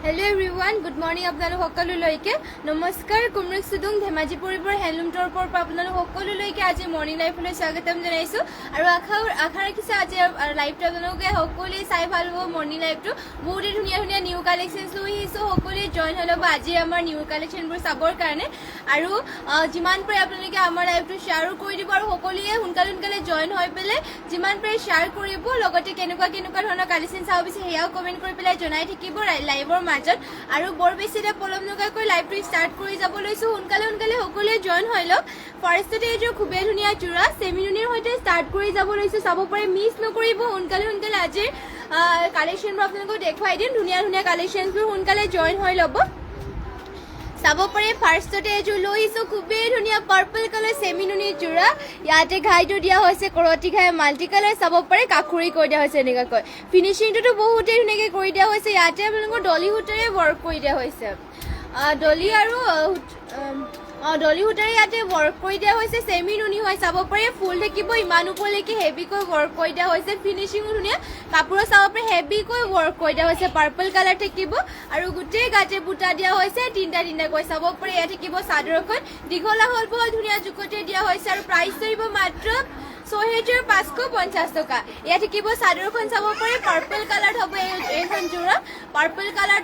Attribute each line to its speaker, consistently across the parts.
Speaker 1: Hello everyone, good morning আপোনালোক সকলোলৈকে নমস্কাৰ কুমৰিক সুদুং ধেমাজি পৰিবৰ হেণ্ডলুম টোৰ পৰা আপোনালোক সকলোলৈকে আজি মৰ্নিং লাইফলৈ স্বাগতম জনাইছো আৰু আশা ৰাখিছো আজি লাইভটো আপোনালোকে সকলোৱে চাই ভাল পাব মৰ্নিং লাইভটো বহুত ধুনীয়া ধুনীয়া নিউ কালেকশ্যনছ লৈ আহিছো সকলোৱে জয়েন হৈ ল'ব আজি আমাৰ নিউ কালেকশ্যনবোৰ চাবৰ কাৰণে আৰু যিমান পাৰে আপোনালোকে আমাৰ লাইভটো শ্বেয়াৰো কৰি দিব আৰু সকলোৱে সোনকালে জয়েন হৈ পেলাই যিমান পাৰে শ্বেয়াৰ কৰিব লগতে কেনেকুৱা ধৰণৰ কালেকশ্যন চাব বিচাৰে সেয়াও কমেণ্ট কৰি পেলাই জনাই থাকিব লাইভৰ মাজত আৰু বৰ বেছি পলম নকৰাকৈ লাইভটো ষ্টাৰ্ট কৰি যাব লৈছো সোনকালে সকলোৱে জয়েন হৈ লওক ফাৰ্ষ্টতে এইযোৰ খুবেই ধুনীয়া জোৰা চেমিনুনিৰ সৈতে ষ্টাৰ্ট কৰি যাব লৈছো চাব পাৰে মিছ নকৰিব সোনকালে আজিৰ কালেকশ্যনবোৰ আপোনালোকক দেখুৱাই দিম ধুনীয়া কালেকশ্যনবোৰ সোনকালে জয়েন হৈ ল'ব চাব পাৰে ফাৰ্ষ্টতে এইযোৰ লৈ আহিছো খুবেই ধুনীয়া পাৰ্পল কালাৰ চেমিনুনিৰ জোৰা ইয়াতে ঘাইটো দিয়া হৈছে কৰতি ঘাই মাল্টি কালাৰ চাব পাৰে কাখুৰি কৰি দিয়া হৈছে এনেকুৱাকৈ ফিনিচিংটোতো বহুতেই ধুনীয়াকৈ কৰি দিয়া হৈছে ইয়াতে আপোনালোকৰ ডলি সূতাৰে ৱৰ্ক কৰি দিয়া হৈছে ডলি আৰু ডলি সূতাৰে ইয়াতে ৱৰ্ক কৰি দিয়া হৈছে চেমিনুনি হয় চাব পাৰে ফুল থাকিব ইমান ওপৰলৈকে হেভিকৈ ৱৰ্ক কৰি দিয়া হৈছে ফিনিচিঙো ধুনীয়া কাপোৰৰ চাব পাৰে হেভিকৈ ৱৰ্ক কৰি দিয়া হৈছে পাৰ্পল কালাৰ থাকিব আৰু গোটেই গাতে বুটা দিয়া হৈছে তিনিটাকৈ চাব পাৰে ইয়াত থাকিব চাদৰখন দীঘল আহল বহল ধুনীয়া জোখতে দিয়া হৈছে আৰু প্ৰাইচ থাকিব মাত্ৰ 6550 টকা ইয়াত থাকিব চাদৰখন চাব পাৰে পাৰ্পল কালাৰ হ'ব এইখন জোৰা পাৰ্পল কালাৰ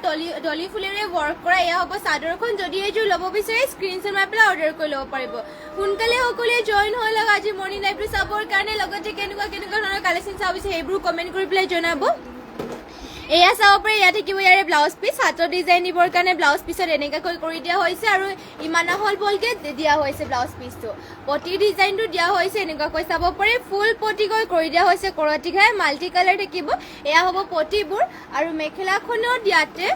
Speaker 1: ডলি ফুলেৰে ৱৰ্ক কৰা এয়া হ'ব চাদৰখন যদি এইযোৰ ল'ব বিচাৰে স্ক্ৰীনশ্বট মাৰি পেলাই অৰ্ডাৰ কৰি ল'ব পাৰিব সোনকালে সকলোৱে জয়েন হৈ লওক আজি মৰ্নিং লাইভটো চাবৰ কাৰণে লগতে কেনেকুৱা ধৰণৰ কালেকশ্যন চাব বিচাৰে সেইবোৰ কমেণ্ট কৰি পেলাই জনাব এয়া চাব পাৰে ইয়াত থাকিব ইয়াৰে ব্লাউজ পিচ হাতৰ ডিজাইন দিবৰ কাৰণে ব্লাউজ পিছত এনেকুৱাকৈ কৰি দিয়া হৈছে আৰু ইমান আহল বহলকৈ দিয়া হৈছে ব্লাউজ পিচটো পটি ডিজাইনটো দিয়া হৈছে এনেকুৱাকৈ চাব পাৰে ফুল পটিকৈ কৰি দিয়া হৈছে কৰতি ঘাই মাল্টি কালাৰ থাকিব এয়া হ'ব পটিবোৰ আৰু মেখেলাখনৰ ইয়াতে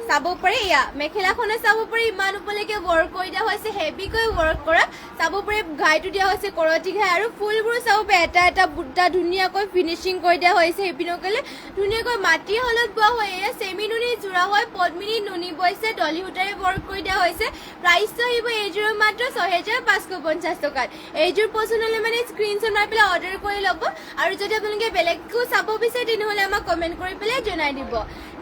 Speaker 1: চাব পাৰে এয়া মেখেলাখনে চাব পাৰে ইমান ওপৰলৈকে ৱৰ্ক কৰি দিয়া হৈছে হেভিকৈ ৱৰ্ক কৰা চাব পাৰে ঘাইটো দিয়া হৈছে কৰতি ঘাই আৰু ফুলবোৰ চাব পাৰে এটা বুটা ধুনীয়াকৈ ফিনিচিং কৰি দিয়া হৈছে সেইপিনকলে ধুনীয়াকৈ মাটি হলত বোৱা হয় এয়া চেমিনুনি জোৰা হয় পদ্মিনী নুনি বৈছে ডলি সূতাৰে ৱৰ্ক কৰি দিয়া হৈছে প্ৰাইচটো আহিব এইযোৰৰ মাত্ৰ 6550 টকাত এইযোৰ পচন্দ হ'লে মানে স্ক্ৰীনশ্বট মাৰি পেলাই অৰ্ডাৰ কৰি ল'ব আৰু যদি আপোনালোকে বেলেগকো চাব বিচাৰে তেনেহ'লে আমাক কমেণ্ট কৰি পেলাই জনাই দিব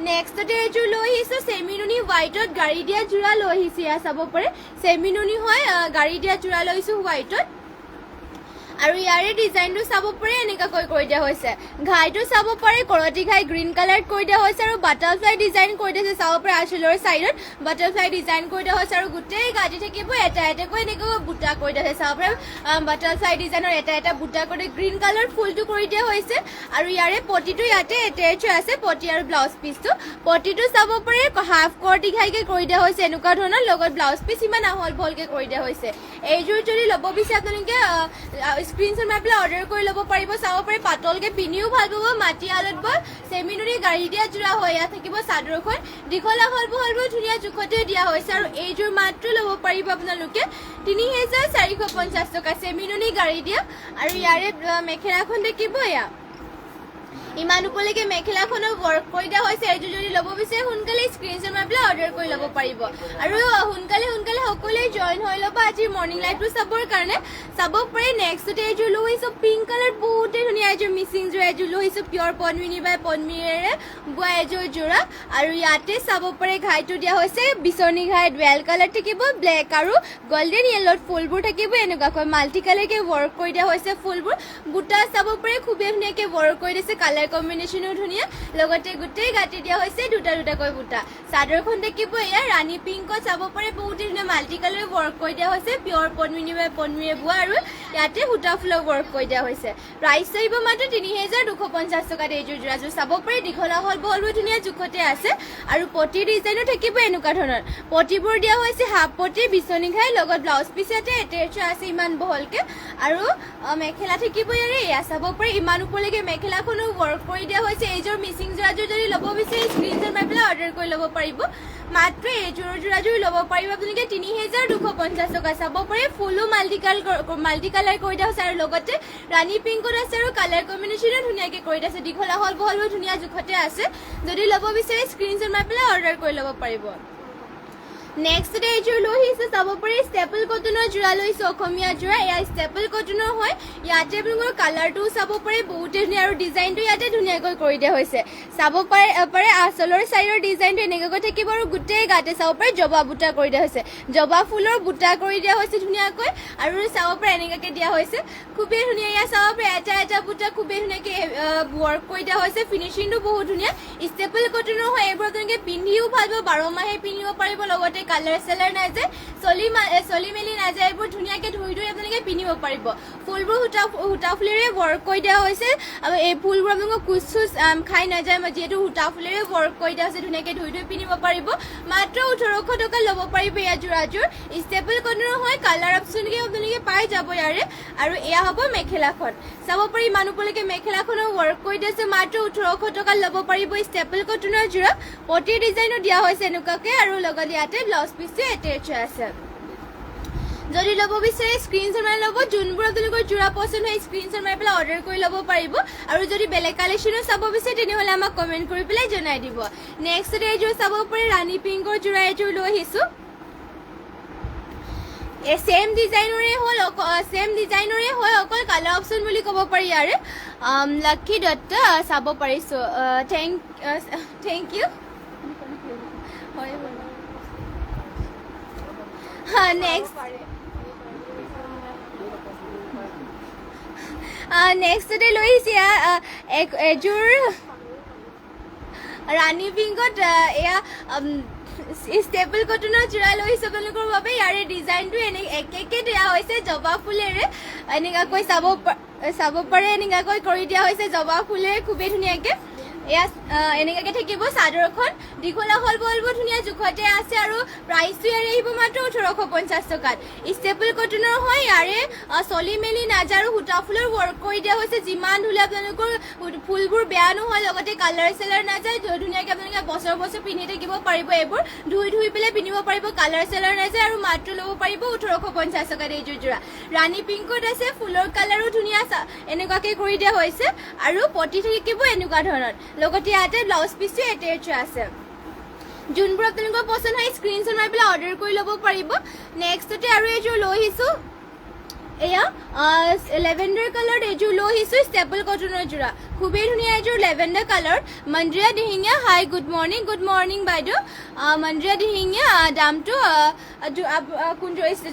Speaker 1: নেক্সটতে এইযোৰ লৈ আহিছো চেমিনুনি হোৱাইটত গাড়ী দিয়া জোৰা লৈ আহিছো এয়া চাব পাৰে চেমিনুনি হয় গাড়ী দিয়া জোৰা লৈছো হোৱাইটত আৰু ইয়াৰে ডিজাইনটো চাব পাৰে এনেকুৱাকৈ কৰি দিয়া হৈছে ঘাইটো চাব পাৰে কৰতি ঘাই গ্ৰীণ কালাৰ কৰি দিয়া হৈছে আৰু বাটাৰফ্লাই ডিজাইন কৰি দিয়া হৈছে চাব পাৰে আঁচলৰ চাইডত বাটাৰফ্লাই ডিজাইন কৰি দিয়া হৈছে আৰু গোটেই গাঁঠি থাকিব এটাকৈ এনেকৈ বুটা কৰি দিয়া হৈছে চাব পাৰে বাটাৰফ্লাই ডিজাইনৰ এটা বুটা কৰি গ্ৰীণ কালাৰ ফুলটো কৰি দিয়া হৈছে আৰু ইয়াৰে পটিটো ইয়াতে এটেচ আছে পটি আৰু ব্লাউজ পিচটো পটিটো চাব পাৰে হাফ কৰতি ঘাইকৈ কৰি দিয়া হৈছে এনেকুৱা ধৰণৰ লগত ব্লাউজ পিচ ইমান আহল বহলকৈ কৰি দিয়া হৈছে এইযোৰ যদি ল'ব বিচাৰে আপোনালোকে স্ক্ৰীনশ্বট মাৰি পেলাই অৰ্ডাৰ কৰি ল'ব পাৰিব চাব পাৰে পাতলকৈ পিন্ধিও ভাল পাব মাটি আলত বল চেমিনুনি গাড়ী দিয়া জোৰা হয় ইয়াত থাকিব চাদৰখন দীঘল আহল বহলবোৰ ধুনীয়া জোখতে দিয়া হৈছে আৰু এইযোৰ মাত্ৰ ল'ব পাৰিব আপোনালোকে 3450 টকা চেমিনুনি গাড়ী দিয়া আৰু ইয়াৰে মেখেলাখন দেখিব এয়া ইমান ওপৰলৈকে মেখেলাখনৰ ৱৰ্ক কৰি দিয়া হৈছে এইযোৰ যদি ল'ব বিচাৰে সোনকালে স্ক্ৰীনশ্বট মাৰি পেলাই অৰ্ডাৰ কৰি ল'ব পাৰিব আৰু সোনকালে সকলোৱে জয়েন হৈ ল'ব আজি মৰ্নিং লাইভটো চাবৰ কাৰণে চাব পাৰে নেক্সটতে এইযোৰ লৈ আহিছো পিংক কালাৰ বহুতেই ধুনীয়া এইযোৰ মিচিং জোৰা এইযোৰ লৈ আহিছো পিয়ৰ পদ্মিনী বাই পদ্মিনীৰে বোৱা এইযোৰ জোৰা আৰু ইয়াতে চাব পাৰে ঘাইটো দিয়া হৈছে বিচনী ঘাই ডুৱেল কালাৰ থাকিব ব্লেক আৰু গল্ডেন য়েল্লোত ফুলবোৰ থাকিব এনেকুৱাকৈ মাল্টি কালাৰকৈ ৱৰ্ক কৰি দিয়া হৈছে ফুলবোৰ বুটা চাব পাৰে খুবেই ধুনীয়াকৈ ৱৰ্ক কৰি দিছে কালাৰ কম্বিনেশ্যনো ধুনীয়া লগতে গোটেই গাঁঠি দিয়া হৈছে দুটাকৈ বুটা চাদৰখন দেখিব এয়া ৰাণী পিংকত চাব পাৰে বহুতেই ধুনীয়া মাল্টি কালাৰ ৱৰ্ক কৰি দিয়া হৈছে পিয়ৰ পদ্মিনী বাই পদ্মিনীৰে বোৱা আৰু ইয়াতে সূতা ফুলৰ ৱৰ্ক কৰি দিয়া হৈছে প্ৰাইচ আহিব মাত্ৰ 3250 টকাত এইযোৰ জোৰাযোৰ চাব পাৰে দীঘল আহল বহলবোৰ ধুনীয়া জোখতে আছে আৰু পটি ডিজাইনো থাকিব এনেকুৱা ধৰণৰ পটিবোৰ দিয়া হৈছে হাফ পটি বিচনী ঘাই লগত ব্লাউজ পিচ ইয়াতে এটেচ আছে ইমান বহলকে আৰু মেখেলা থাকিব ইয়াৰে এয়া চাব পাৰে ইমান ওপৰলৈকে মেখেলাখনো ৱৰ্ক কৰি দিয়া হৈছে এইযোৰ মিচিং জোৰাযোৰ যদি ল'ব বিচাৰে স্ক্ৰীনশ্বট মাৰি পেলাই অৰ্ডাৰ কৰি ল'ব পাৰিব মাত্ৰ এইযোৰ জোৰাযোৰ ল'ব পাৰিব আপোনালোকে 3250 টকা চাব পাৰে ফুলো মাল্টি কালাৰ কৰি দিয়া হৈছে আৰু লগতে ৰাণী পিংকত আছে আৰু কালাৰ কম্বিনেশ্যনো ধুনীয়াকৈ কৰি দিয়া আছে দীঘল আহল বহলবোৰ ধুনীয়া জোখতে আছে যদি ল'ব বিচাৰে স্ক্ৰীনশ্বট মাৰি পেলাই অৰ্ডাৰ কৰি ল'ব পাৰিব নেক্সট এইযোৰ লৈ আহিছোঁ চাব পাৰি ষ্টেপল কটনৰ যোৰা লৈছোঁ অসমীয়া যোৰা এয়া ষ্টেপল কটনৰ হয় ইয়াতে আপোনালোকৰ কালাৰটো চাব পাৰে বহুতে ধুনীয়া আৰু ডিজাইনটো ইয়াতে ধুনীয়াকৈ কৰি দিয়া হৈছে চাব পাৰে আঁচলৰ চাইডৰ ডিজাইনটো এনেকৈ থাকিব আৰু গোটেই গাতে চাব পাৰে জবা বুটা কৰি দিয়া হৈছে জবা ফুলৰ বুটা কৰি দিয়া হৈছে ধুনীয়াকৈ আৰু চাব পাৰে এনেকৈ দিয়া হৈছে খুবেই ধুনীয়া এয়া চাব পাৰে এটা এটা বুটা খুবেই ধুনীয়াকৈ ৱৰ্ক কৰি দিয়া হৈছে ফিনিচিংটো বহুত ধুনীয়া ষ্টেপল কটনৰ হয় এইবোৰ আপোনালোকে পিন্ধিও ভাল পাব 12 মাহে পিন্ধিব পাৰিব লগতে কালাৰ চেলাৰ নাযায় চলি মেলি নাযায় এইবোৰ ধুনীয়াকৈ ধুই ধুই আপোনালোকে পিন্ধিব পাৰিব ফুলবোৰ সূতা ফুলেৰে ৱৰ্ক কৰি দিয়া হৈছে আৰু এই ফুলবোৰ আপোনালোকক কুচ চুচ খাই নাযায় যিহেতু সূতা ফুলেৰে ৱৰ্ক কৰি দিয়া হৈছে ধুনীয়াকৈ ধুই ধুই পিন্ধিব পাৰিব মাত্ৰ 1800 টকা ল'ব পাৰিব এয়া যোৰাযোৰ ষ্টেপল কটনৰ হয় কালাৰ অপশ্যনকে আপোনালোকে পাই যাব ইয়াৰে আৰু এয়া হ'ব মেখেলাখন চাব পাৰি মানুহবোৰকে মেখেলাখনৰ ৱৰ্ক কৰি দিছে মাত্ৰ 1800 টকা ল'ব পাৰিব ষ্টেপল কটনৰ যোৰা পটি ডিজাইনো দিয়া হৈছে এনেকুৱাকৈ আৰু লগতে ইয়াতে ব্লাউজ পিচটো এটেচ আছে যদি ল'ব বিচাৰে স্ক্ৰীনশ্বট মাৰি ল'ব যোনবোৰ আপোনালোকৰ যোৰা পচন্দ হয় স্ক্ৰীনশ্বট মাৰি পেলাই অৰ্ডাৰ কৰি ল'ব পাৰিব আৰু যদি বেলেগ কালেকশ্যনো চাব বিচাৰে তেনেহ'লে আমাক কমেণ্ট কৰি পেলাই জনাই দিব নেক্সট এইযোৰ চাব পাৰে ৰাণী পিংকৰ যোৰা এযোৰ লৈ আহিছোঁ সেম ডিজাইনৰে হয় অকল কালাৰ অপশ্যন বুলি ক'ব পাৰি ইয়াৰে লক্ষী দত্ত চাব পাৰিছোঁ থেংক ইউ হয় নেক্সটতে লৈ আহিছে এযোৰ ৰাণী পিংকত এয়া ষ্টেপল কটনৰ যোৰা লৈ আহিছোঁ আপোনালোকৰ বাবে ইয়াৰে ডিজাইনটো একে দিয়া হৈছে জবা ফুলেৰে এনেকুৱাকৈ চাব পাৰে এনেকুৱাকৈ কৰি দিয়া হৈছে জবা ফুলেৰে খুবেই ধুনীয়াকৈ এয়া এনেকুৱাকৈ থাকিব চাদৰখন দীঘলা হ'ল বলবোৰ ধুনীয়া জোখতে আছে আৰু প্ৰাইচটো ইয়াৰে আহিব মাত্ৰ 1850 টকাত ষ্টেপল কটনৰ হয় ইয়াৰে চলি মেলি নাযায় আৰু সূতা ফুলৰ ৱৰ্ক কৰি দিয়া হৈছে যিমান ধুলে আপোনালোকৰ ফুলবোৰ বেয়া নহয় লগতে কালাৰ চেলাৰ নাযায় ধুনীয়াকৈ আপোনালোকে বছৰ পিন্ধি থাকিব পাৰিব এইবোৰ ধুই পেলাই পিন্ধিব পাৰিব কালাৰ চেলাৰ নাযায় আৰু মাত্ৰ ল'ব পাৰিব 1850 টকাত এইযোৰ যোৰা ৰাণী পিংকত আছে ফুলৰ কালাৰো ধুনীয়া এনেকুৱাকৈ কৰি দিয়া হৈছে আৰু পটি থাকিব এনেকুৱা ধৰণৰ লগতে ইয়াতে ব্লাউজ পিচটো এটেচ আছে যোনবোৰ আপোনালোকৰ পচন্দ হয় স্ক্ৰীনশ্বট মাৰি পেলাই অৰ্ডাৰ কৰি ল'ব পাৰিব নেক্সটতে আৰু এইযোৰ লৈ আহিছোঁ এয়া লেভেণ্ডাৰ কালাৰ এইযোৰ লৈ আহিছোঁ ষ্টেপল কটনৰ যোৰা খুবেই ধুনীয়া এইযোৰ lavender colour Mandira Dihingia hi good morning বাইদেউ মন্দিৰা দিহিঙীয়া দামটো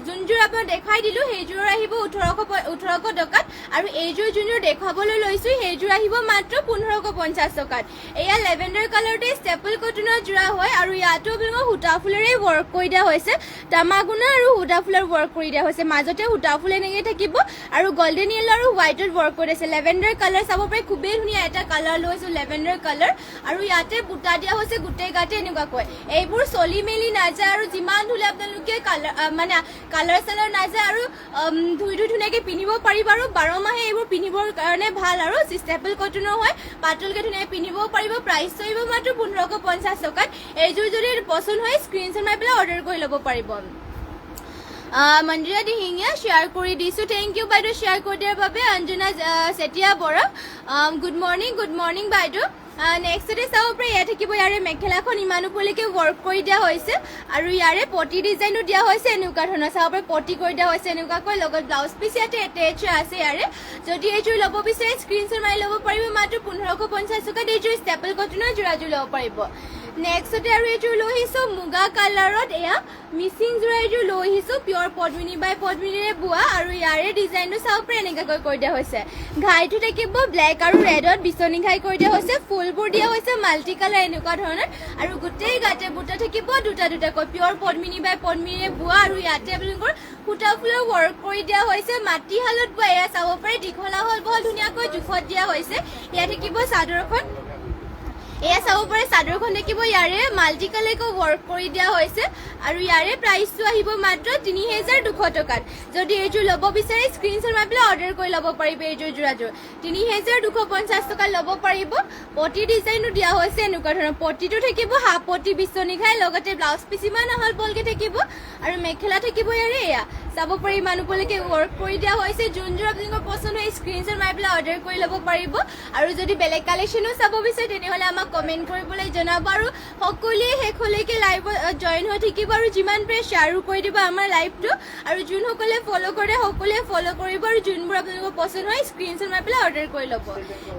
Speaker 1: যোনযোৰ আপোনাক দেখাই দিলোঁ সেইযোৰ আহিব 1800 টকাত আৰু এইযোৰ যোনযোৰ দেখুৱাবলৈ লৈছোঁ সেইযোৰ আহিব মাত্ৰ 1550 টকাত এয়া লেভেণ্ডাৰ কালাৰটোৱে ষ্টেপল কটনৰ যোৰা হয় আৰু ইয়াতো আপোনালোকৰ সূতা ফুলেৰে ৱৰ্ক কৰি দিয়া হৈছে তামাগুনা আৰু সূতা ফুলৰ ৱৰ্ক কৰি দিয়া হৈছে মাজতে সূতা ফুল এনেকৈ থাকিব আৰু গোল্ডেন য়েলো আৰু হোৱাইটত ৱৰ্ক কৰি আছে লেভেণ্ডাৰ কালাৰ চাব পাৰে খুবেই ধুনীয়া এটা কালাৰ লৈছোঁ লেভেণ্ডাৰ কালাৰ আৰু ইয়াতে বুটা দিয়া হৈছে গোটেই গাতে এনেকুৱাকৈ এইবোৰ চলি মেলি নাযায় আৰু যিমান ধুলে আপোনালোকে কালাৰ চালাৰ নাযায় আৰু ধুই ধুনীয়াকৈ পিন্ধিব পাৰিব আৰু 12 মাহে এইবোৰ পিন্ধিবৰ কাৰণে ভাল আৰু ষ্টেপল কটনৰ হয় পাতলকৈ ধুনীয়াকৈ পিন্ধিব পাৰিব প্ৰাইচটো আহিব মাত্ৰ 1550 টকাত এইযোৰ যদি পচন্দ হয় স্ক্ৰীনশ্বট মাৰি পেলাই অৰ্ডাৰ কৰি ল'ব পাৰিব মন্দিৰা দিহিঙীয়া শ্বেয়াৰ কৰি দিছোঁ থেংক ইউ বাইদেউ শ্বেয়াৰ কৰি দিয়াৰ বাবে অঞ্জনা চেতিয়া বৰা গুড মৰ্ণিং বাইদেউ নেক্সটতে চাব পাৰে ইয়াত থাকিব ইয়াৰে মেখেলাখন ইমান ওপৰলৈকে ৱৰ্ক কৰি দিয়া হৈছে আৰু ইয়াৰে পটি ডিজাইনো দিয়া হৈছে এনেকুৱা ধৰণৰ চাব পাৰে পটি কৰি দিয়া হৈছে এনেকুৱাকৈ লগত ব্লাউজ পিচ ইয়াতে এটেচ আছে ইয়াৰে যদি এইযোৰ ল'ব বিচাৰে স্ক্ৰীনশ্বট মাৰি ল'ব পাৰিব মাত্ৰ 1550 টকাত এইযোৰ ষ্টেপল কটনৰ যোৰাযোৰ ল'ব পাৰিব নেক্সটতে আৰু এইযোৰ লৈ আহিছোঁ মুগা কালাৰত এয়া মিচিং যোৰা এইযোৰ লৈ আহিছোঁ পিয়ৰ পদ্মিনী বাই পদ্মিনীৰে বোৱা আৰু ইয়াৰে ডিজাইনটো চাব পাৰে এনেকুৱাকৈ কৰি দিয়া হৈছে ঘাইটো থাকিব ব্লেক আৰু ৰেডত বিচনী ঘাই কৰি দিয়া হৈছে ফুলবোৰ দিয়া হৈছে মাল্টি কালাৰ এনেকুৱা ধৰণৰ আৰু গোটেই গাতে বুটা থাকিব দুটাকৈ পিয়ৰ পদ্মিনী বাই পদ্মিনীৰে বোৱা আৰু ইয়াতে আপোনালোকৰ সূতা ফুলৰ ৱৰ্ক কৰি দিয়া হৈছে মাটিশালত বোৱা এয়া চাব পাৰে দীঘলা হ'ল বৰ ধুনীয়াকৈ জোখত দিয়া হৈছে ইয়াত থাকিব চাদৰখন এয়া চাব পাৰে চাদৰখন দেখিব ইয়াৰে মাল্টি কালাৰকৈ ৱৰ্ক কৰি দিয়া হৈছে আৰু ইয়াৰে প্ৰাইচটো আহিব মাত্ৰ 3200 টকাত যদি এইযোৰ ল'ব বিচাৰে স্ক্ৰীনশ্বট মাৰি পেলাই অৰ্ডাৰ কৰি ল'ব পাৰিব এইযোৰ যোৰাযোৰ 3250 টকা ল'ব পাৰিব পটি ডিজাইনো দিয়া হৈছে এনেকুৱা ধৰণৰ পটিটো থাকিব হাফ পটি বিচনী ঘাই লগতে ব্লাউজ পিচ ইমান আহল বলকৈ থাকিব আৰু মেখেলা থাকিব ইয়াৰে এয়া চাব পাৰি মানুহবোৰলৈকে ৱৰ্ক কৰি দিয়া হৈছে যোনযোৰ আপোনালোকৰ পচন্দ হয় স্ক্ৰীনশ্বট মাৰি পেলাই অৰ্ডাৰ কৰি ল'ব পাৰিব আৰু যদি বেলেগ কালেকশ্যনো চাব বিচাৰে তেনেহ'লে আমাক কমেণ্ট কৰিবলৈ জনাব আৰু সকলোৱে শেষলৈকে লাইভত জইন হৈ থাকিব আৰু যিমান পাৰে শ্বেয়াৰো কৰি দিব আমাৰ লাইভটো আৰু যোনসকলে ফ'ল' কৰে সকলোৱে ফ'ল' কৰিব আৰু যোনবোৰ আপোনালোকৰ পচন্দ হয় স্ক্ৰীনশ্বট মাৰি পেলাই অৰ্ডাৰ কৰি ল'ব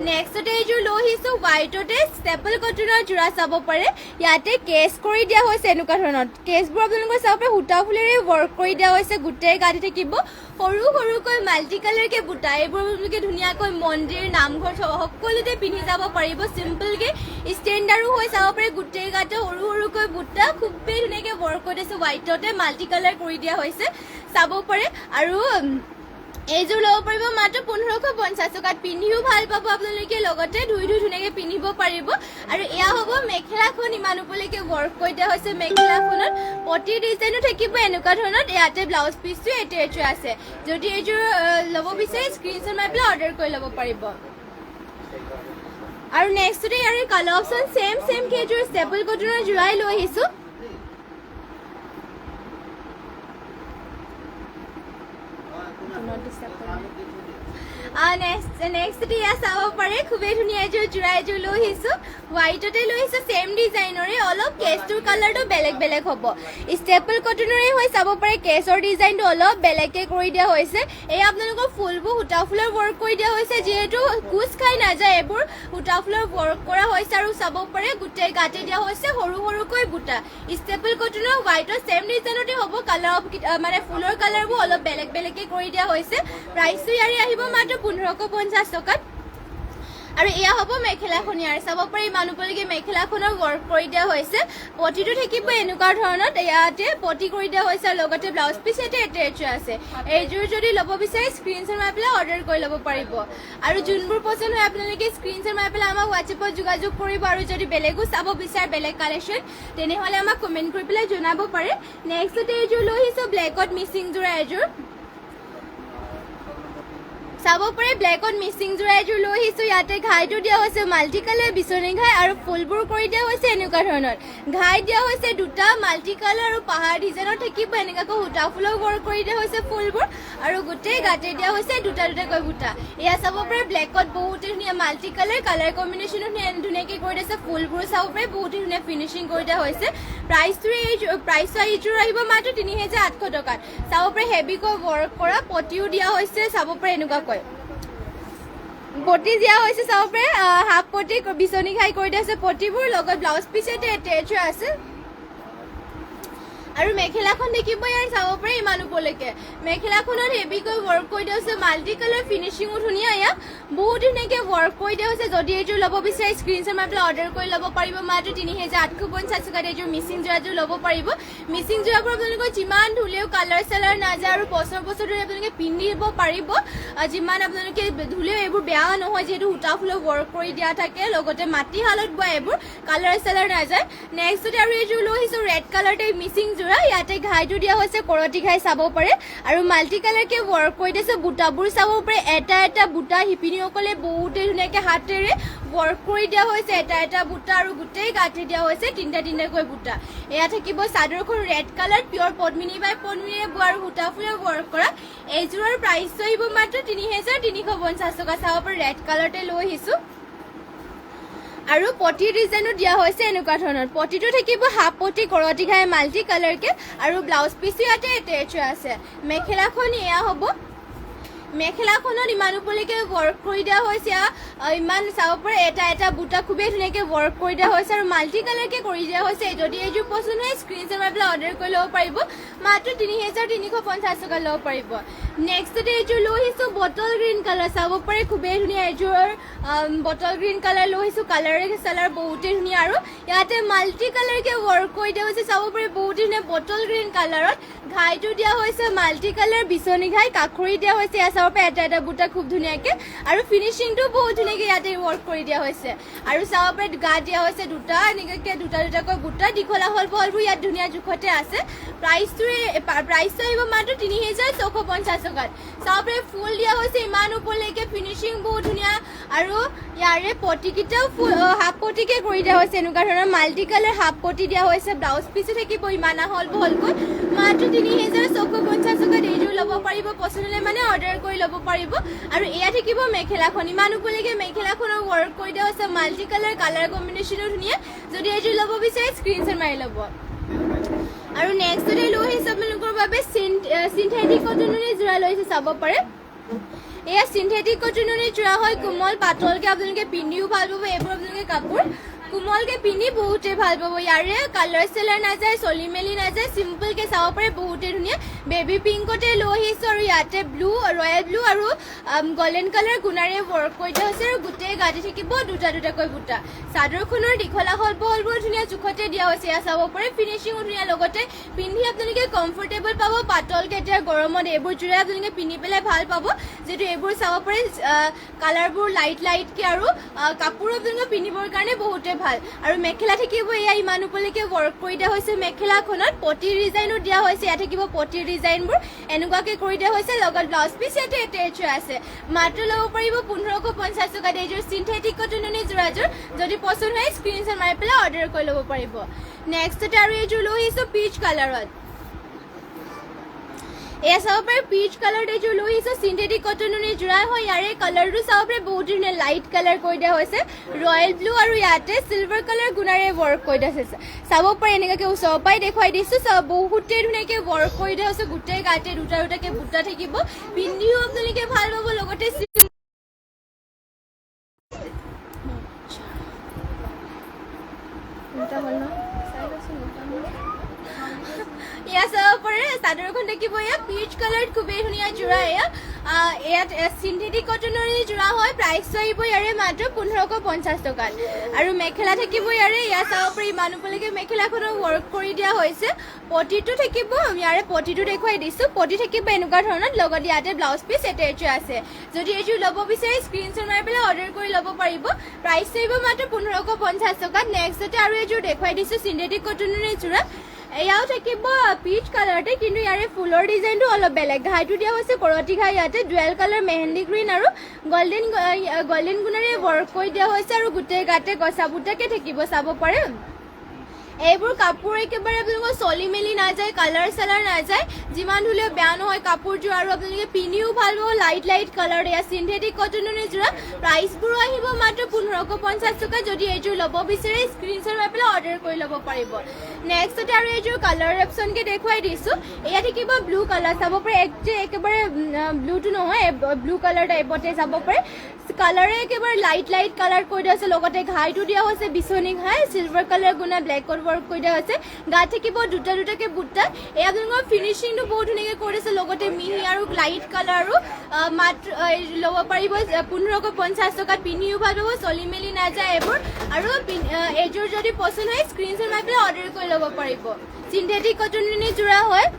Speaker 1: নেক্সটতে এইযোৰ লৈ আহিছোঁ হোৱাইটতে ষ্টেপল কটনৰ যোৰা চাব পাৰে ইয়াতে কেছ কৰি দিয়া হৈছে এনেকুৱা ধৰণৰ কেছবোৰ আপোনালোকৰ চাব পাৰে সূতা ফুলেৰে ৱৰ্ক কৰি দিয়া হৈছে গোটেই গাঁঠি থাকিব সৰু সৰুকৈ মাল্টি কালাৰকৈ বুটা এইবোৰ আপোনালোকে ধুনীয়াকৈ মন্দিৰ নামঘৰ সকলোতে পিন্ধি যাব পাৰিব চিম্পলকৈ ষ্টেণ্ডাৰো হৈ চাব পাৰে গোটেই গাতে সৰু সৰুকৈ বুটা খুবেই ধুনীয়াকৈ ৱৰ্ক কৰি দিছে হোৱাইটতে মাল্টি কালাৰ কৰি দিয়া হৈছে চাব পাৰে আৰু এইযোৰ ল'ব পাৰিব মাত্ৰ 1550 টকাত পিন্ধিও ভাল পাব আপোনালোকে লগতে ধুই ধুনীয়াকৈ পিন্ধিব পাৰিব আৰু এয়া হ'ব মেখেলাখন ইমান ওপৰলৈকে ৱৰ্ক কৰি দিয়া হৈছে মেখেলাখনত পটি ডিজাইনো থাকিব এনেকুৱা ধৰণৰ ইয়াতে ব্লাউজ পিচটো এটেচ আছে যদি এইযোৰ ল'ব বিচাৰে স্ক্ৰীনশ্বট মাৰি পেলাই অৰ্ডাৰ কৰি ল'ব পাৰিব আৰু নেক্সটতে ইয়াৰ কালাৰ অপশ্যন ছেম কেইযোৰ ষ্টেপল কটনৰ যোৰাই লৈ আহিছোঁ নেক্সট ইয়াত চাব পাৰে খুবেই ধুনীয়া এযোৰ যোৰা এযোৰ লৈ আহিছোঁ হোৱাইটতে লৈ আহিছোঁ ছেম ডিজাইনৰে অলপ কেছটোৰ কালাৰটো বেলেগ বেলেগ হ'ব ষ্টেপল কটনৰে হৈ চাব পাৰে কেছৰ ডিজাইনটো অলপ বেলেগকৈ কৰি দিয়া হৈছে এই আপোনালোকৰ ফুলবোৰ সূতা ফুলৰ ৱৰ্ক কৰি দিয়া হৈছে যিহেতু কোচ খাই নাযায় এইবোৰ সূতা ফুলৰ ৱৰ্ক কৰা হৈছে আৰু চাব পাৰে গোটেই গাঁঠি দিয়া হৈছে সৰু সৰুকৈ বুটা ষ্টেপল কটনৰ হোৱাইটৰ ছেম ডিজাইনতে হ'ব কালাৰ মানে ফুলৰ কালাৰবোৰ অলপ বেলেগ বেলেগকৈ কৰি দিয়া হৈছে প্ৰাইচটো ইয়াৰে আহিব মাত্ৰ 1550 টকাত আৰু এয়া হ'ব মেখেলাখন ইয়াৰ চাব পাৰি ইমান ওপৰলৈকে মেখেলাখনৰ ৱৰ্ক কৰি দিয়া হৈছে পটিটো থাকিব এনেকুৱা ধৰণত ইয়াতে পটি কৰি দিয়া হৈছে আৰু লগতে ব্লাউজ পিচ এটা এটেচ আছে এইযোৰ যদি ল'ব বিচাৰে স্ক্ৰীনশ্বট মাৰি পেলাই অৰ্ডাৰ কৰি ল'ব পাৰিব আৰু যোনবোৰ পচন্দ হয় আপোনালোকে স্ক্ৰীনশ্বট মাৰি পেলাই আমাক হোৱাটছএপত যোগাযোগ কৰিব আৰু যদি বেলেগো চাব বিচাৰে বেলেগ কালেকশ্যন তেনেহ'লে আমাক কমেণ্ট কৰি পেলাই জনাব পাৰে নেক্সটতে এইযোৰ লৈ আহিছোঁ ব্লেকত মিচিং যোৰা এযোৰ চাব পাৰে ব্লেকত মিচিং যোৰা এযোৰ লৈ আহিছোঁ ইয়াতে ঘাইটো দিয়া হৈছে মাল্টি কালাৰ বিচনী ঘাই আৰু ফুলবোৰ কৰি দিয়া হৈছে এনেকুৱা ধৰণৰ ঘাই দিয়া হৈছে দুটা মাল্টি কালাৰ আৰু পাহাৰ ডিজাইনৰ থাকিব এনেকুৱাকৈ সূতা ফুলৰ ৱৰ্ক কৰি দিয়া হৈছে ফুলবোৰ আৰু গোটেই গাঁঠি দিয়া হৈছে দুটা দুটাকৈ বুটা এয়া চাব পাৰে ব্লেকত বহুতে ধুনীয়া মাল্টি কালাৰ কম্বিনেশ্যনো ধুনীয়াকৈ কৰি দিছে ফুলবোৰ চাব পাৰে বহুতে ধুনীয়া ফিনিচিং কৰি দিয়া হৈছে প্ৰাইচটো এইযোৰ আহিব মাত্ৰ 3800 টকাত চাব পাৰে হেভিকৈ ৱৰ্ক কৰা পটিও দিয়া হৈছে চাব পাৰে এনেকুৱা পটি দিয়া হৈছে চাব পাৰে হাফ পটি বিচনী খাই কৰি দিয়া হৈছে পটিবোৰ লগত ব্লাউজ পিচ এটা এটেচ আছে আৰু মেখেলাখন দেখিব ইয়াৰ চাব পাৰে ইমান ওপৰলৈকে মেখেলাখনত হেভিকৈ ৱৰ্ক কৰি দিয়া হৈছে মাল্টি কালাৰ ফিনিচিঙো ধুনীয়া ইয়াত বহুত ধুনীয়াকৈ ৱৰ্ক কৰি দিয়া হৈছে যদি এইযোৰ ল'ব বিচাৰে স্ক্ৰীনশ্বট মাৰি পেলাই অৰ্ডাৰ কৰি ল'ব পাৰিব মাত্ৰ 3850 টকাত এইযোৰ মিচিং যোৰাযোৰ ল'ব পাৰিব মিচিং যোৰাবোৰ আপোনালোকৰ যিমান ধুলেও কালাৰ চালাৰ নাযায় আৰু বছৰ ধৰি আপোনালোকে পিন্ধিব পাৰিব যিমান আপোনালোকে ধুলেও এইবোৰ বেয়া নহয় যিহেতু সূতা ফুলৰ ৱৰ্ক কৰি দিয়া থাকে লগতে মাটিশালত বোৱা এইবোৰ কালাৰ চালাৰ নাযায় নেক্সটতে আৰু এইযোৰ লৈ আহিছোঁ ৰেড কালাৰতে মিচিং ইয়াতে ঘাইটো দিয়া হৈছে কৰতি ঘাই চাব পাৰে আৰু মাল্টি কালাৰকে ৱৰ্ক কৰি দিছে বুটাবোৰ চাব পাৰে এটা এটা বুটা শিপিনীসকলে বহুতে ধুনীয়াকৈ হাতেৰে ৱৰ্ক কৰি দিয়া হৈছে এটা এটা বুটা আৰু গোটেই গাঁঠি দিয়া হৈছে তিনিটাকৈ বুটা এয়া থাকিব চাদৰখন ৰেড কালাৰ পিয়ৰ পদ্মিনী বাই পদ্মিনীৰে বোৱা আৰু সূতা ফুলৰ ৱৰ্ক কৰা এইযোৰৰ প্ৰাইচটো আহিব মাত্ৰ 3350 টকা চাব পাৰে ৰেড কালাৰতে লৈ আহিছোঁ আৰু পটি ডিজাইনো দিয়া হৈছে এনেকুৱা ধৰণৰ পটিটো থাকিব হাফ পটি কৰতি ঘাই মাল্টি কালাৰকে আৰু ব্লাউজ পিচো ইয়াতে এটেচ আছে মেখেলাখন এয়া হ'ব মেখেলাখনত ইমান ওপৰলৈকে ৱৰ্ক কৰি দিয়া হৈছে ইমান চাব পাৰে এটা এটা বুটা খুবেই ধুনীয়াকৈ ৱৰ্ক কৰি দিয়া হৈছে আৰু মাল্টি কালাৰকে কৰি দিয়া হৈছে যদি এইযোৰ পচন্দ হয় স্ক্ৰীনশ্বট মাৰি পেলাই অৰ্ডাৰ কৰি ল'ব পাৰিব মাত্ৰ 3350 টকা ল'ব পাৰিব নেক্সটতে এইযোৰ লৈ আহিছোঁ বটল গ্ৰীণ কালাৰ চাব পাৰে খুবেই ধুনীয়া এইযোৰ বটল গ্ৰীণ কালাৰ লৈ আহিছোঁ কালাৰে চালাৰ বহুতেই ধুনীয়া আৰু ইয়াতে মাল্টি কালাৰকে ৱৰ্ক কৰি দিয়া হৈছে চাব পাৰে বহুতেই ধুনীয়া বটল গ্ৰীণ কালাৰত ঘাইটো দিয়া হৈছে মাল্টি কালাৰ বিচনী ঘাই কাখৰি দিয়া হৈছে চাব পাৰে এটা এটা বুটা খুব ধুনীয়াকৈ আৰু ফিনিচিংটো বহুত ধুনীয়াকৈ ইয়াতে ৱৰ্ক কৰি দিয়া হৈছে আৰু চাব পাৰে গা দিয়া হৈছে দুটা এনেকৈ দুটাকৈ বুটা দীঘলা বলবোৰ ইয়াত ধুনীয়া জোখতে আছে প্ৰাইচটো আহিব মাত্ৰ 3650 টকাত চাব পাৰে ফুল দিয়া হৈছে ইমান ওপৰলৈকে ফিনিচিং বহুত ধুনীয়া আৰু ইয়াৰে পটিকেইটাও হাফ পটিকে কৰি দিয়া হৈছে এনেকুৱা ধৰণৰ মাল্টি কালাৰ হাফ পটি দিয়া হৈছে ব্লাউজ পিচো থাকিব ইমান বহলকৈ মাত্ৰ 3650 টকাত এইযোৰ ল'ব পাৰিব পচন্দ হ'লে মানে অৰ্ডাৰ কৰি ল'ব পাৰিব আৰু এয়া থাকিব মেখেলাখন ইমান উপলৈকে মেখেলাখনৰ ৱৰ্ক কৰি দিয়া হৈছে মাল্টি কালাৰ কম্বিনেশ্যনো ধুনীয়া যদি এইযোৰ ল'ব বিচাৰে স্ক্ৰীনশ্বট মাৰি ল'ব আৰু নেক্সটতে লৈ আহিছে আপোনালোকৰ বাবে সিনথেটিক কটনৰে যোৰা লৈছে চাব পাৰে এয়া সিনথেটিক কটনৰে যোৰা হয় কোমল পাতলকে আপোনালোকে পিন্ধিও ভাল পাব এইবোৰ আপোনালোকে কাপোৰ কোমলকে পিন্ধি বহুতে ভাল পাব ইয়াৰে কালাৰ চেলাৰ নাযায় চলি মেলি নাযায় চিম্পলকে চাব পাৰে বহুতে ধুনীয়া বেবী পিংকতে লৈ আহিছো আৰু ইয়াতে ব্লু ৰয়েল ব্লু আৰু গল্ডেন কালাৰ গুণাৰে ৱৰ্ক কৰি দিয়া হৈছে আৰু গোটেই গাঁঠি থাকিব দুটাকৈ বুটা চাদৰখনৰ দীঘলা হল বহলবোৰ ধুনীয়া জোখতে দিয়া হৈছে এয়া চাব পাৰে ফিনিচিঙো ধুনীয়া লগতে পিন্ধি আপোনালোকে কমফৰ্টেবল পাব পাতলকে এতিয়া গৰমত এইবোৰ জোৰে আপোনালোকে পিন্ধি পেলাই ভাল পাব যিটো এইবোৰ চাব পাৰে কালাৰবোৰ লাইটকে আৰু কাপোৰ আপোনালোকে পিন্ধিবৰ কাৰণে বহুতে ভাল আৰু মেখেলা থাকিব এয়া ইমান উপলৈকে ৱৰ্ক কৰি দিয়া হৈছে মেখেলাখনত পটিৰ ডিজাইনো দিয়া হৈছে ইয়াত থাকিব পটিৰ ডিজাইনবোৰ এনেকুৱাকে কৰি দিয়া হৈছে লগত ব্লাউজ পিচ ইয়াতে এটেচ আছে মাত্ৰ ল'ব পাৰিব 1550 টকাত এইযোৰ সিনথেটিক কটনৰে যোৰাযোৰ যদি পছন্দ হয় স্ক্ৰীনশ্বট মাৰি পেলাই অৰ্ডাৰ কৰি ল'ব পাৰিব নেক্সটতে আৰু এইযোৰ লৈ আহিছো পিচ কালাৰত এয়া চাব পাৰে পিচ কালাৰ এইযোৰ লৈ আহিছো সিনথেটিক কটনৰে যোৰা হয় ইয়াৰে কালাৰটো চাব পাৰে বহুত ধুনীয়া লাইট কালাৰ কৰি দিয়া হৈছে ৰয়েল ব্লু আৰু ইয়াতে চিলভাৰ কালাৰ গুণাৰে ৱৰ্ক কৰি দিয়া হৈছে চাব পাৰে এনেকুৱাকে ওচৰৰ পৰাই দেখুৱাই দিছো বহুতে ধুনীয়াকে ৱৰ্ক কৰি দিয়া হৈছে গোটেই গাতে দুটাকে বুটা থাকিব পিন্ধিও আপোনালোকে ভাল পাব লগতে এয়া চাব পাৰে চাদৰখন দেখিব এয়া পিচ কালাৰ খুবেই ধুনীয়া যোৰা ইয়াত সিনথেটিক কটনৰে যোৰা হয় প্ৰাইচ আহিব ইয়াৰে মাত্ৰ 1550 টকাত আৰু মেখেলা থাকিব ইয়াৰে এয়া চাব পাৰে ইমান উপলৈকে মেখেলাখনৰ ৱৰ্ক কৰি দিয়া হৈছে পটিটো থাকিব ইয়াৰে পটিটো দেখুৱাই দিছো পটি থাকিব এনেকুৱা ধৰণৰ লগত ইয়াতে ব্লাউজ পিচ এটেচ আছে যদি এইযোৰ ল'ব বিচাৰে স্ক্ৰীনশ্বট মাৰি পেলাই অৰ্ডাৰ কৰি ল'ব পাৰিব প্ৰাইচ আহিব মাত্ৰ 1550 টকাত নেক্সটতে আৰু এইযোৰ দেখুৱাই দিছো সিনথেটিক কটনৰে যোৰা এয়াও থাকিব পিচ কালাৰতে কিন্তু ইয়াৰে ফুলৰ ডিজাইনটো অলপ বেলেগ ঘাইটো দিয়া হৈছে কৰতি ঘাই ইয়াতে ডুৱেল কালাৰ মেহেন্দি গ্ৰীণ আৰু গল্ডেন গুণাৰে ৱৰ্ক কৰি দিয়া হৈছে আৰু গোটেই গাতে গছা বুটাকে থাকিব চাব পাৰে এইবোৰ কাপোৰ একেবাৰে আপোনালোকৰ চলি মেলি নাযায় কালাৰ চালাৰ নাযায় যিমান ধুলেও বেয়া নহয় কাপোৰযোৰ আৰু আপোনালোকে পিন্ধিও ভাল পাব লাইট কালাৰ এয়া সিনথেটিক কটনৰে যোৰা প্ৰাইচবোৰো আহিব মাত্ৰ 1550 টকা যদি এইযোৰ ল'ব বিচাৰে স্ক্ৰীনশ্বট মাৰি পেলাই অৰ্ডাৰ কৰি ল'ব পাৰিব নেক্সটতে আৰু এইযোৰ কালাৰ অপশ্যনকে দেখুৱাই দিছো এয়া থাকিব ব্লু কালাৰ চাব পাৰে একেবাৰে ব্লুটো নহয় ব্লু কালাৰ টাইপতে চাব পাৰে কালাৰে একেবাৰে লাইট কালাৰ কৰি দিয়া হৈছে লগতে ঘাইটো দিয়া হৈছে বিচনী ঘাই চিলভাৰ কালাৰ গুণা ব্লেকত ৱৰ্ক কৰি দিয়া হৈছে গাত থাকিব দুটাকে বুটা এয়া আপোনালোকৰ ফিনিচিংটো বহুত ধুনীয়াকৈ কৰিছে লগতে মিহি আৰু লাইট কালাৰো মাত্ৰ ল'ব পাৰিব 1550 টকাত পিন্ধিও ভাল পাব চলি মেলি নাযায় এইবোৰ আৰু এইযোৰ যদি পচন্দ হয় স্ক্ৰীনশ্বট মাৰি পেলাই অৰ্ডাৰ কৰি ল'ব পাৰিব সিনথেটিক কটনৰে যোৰা হয়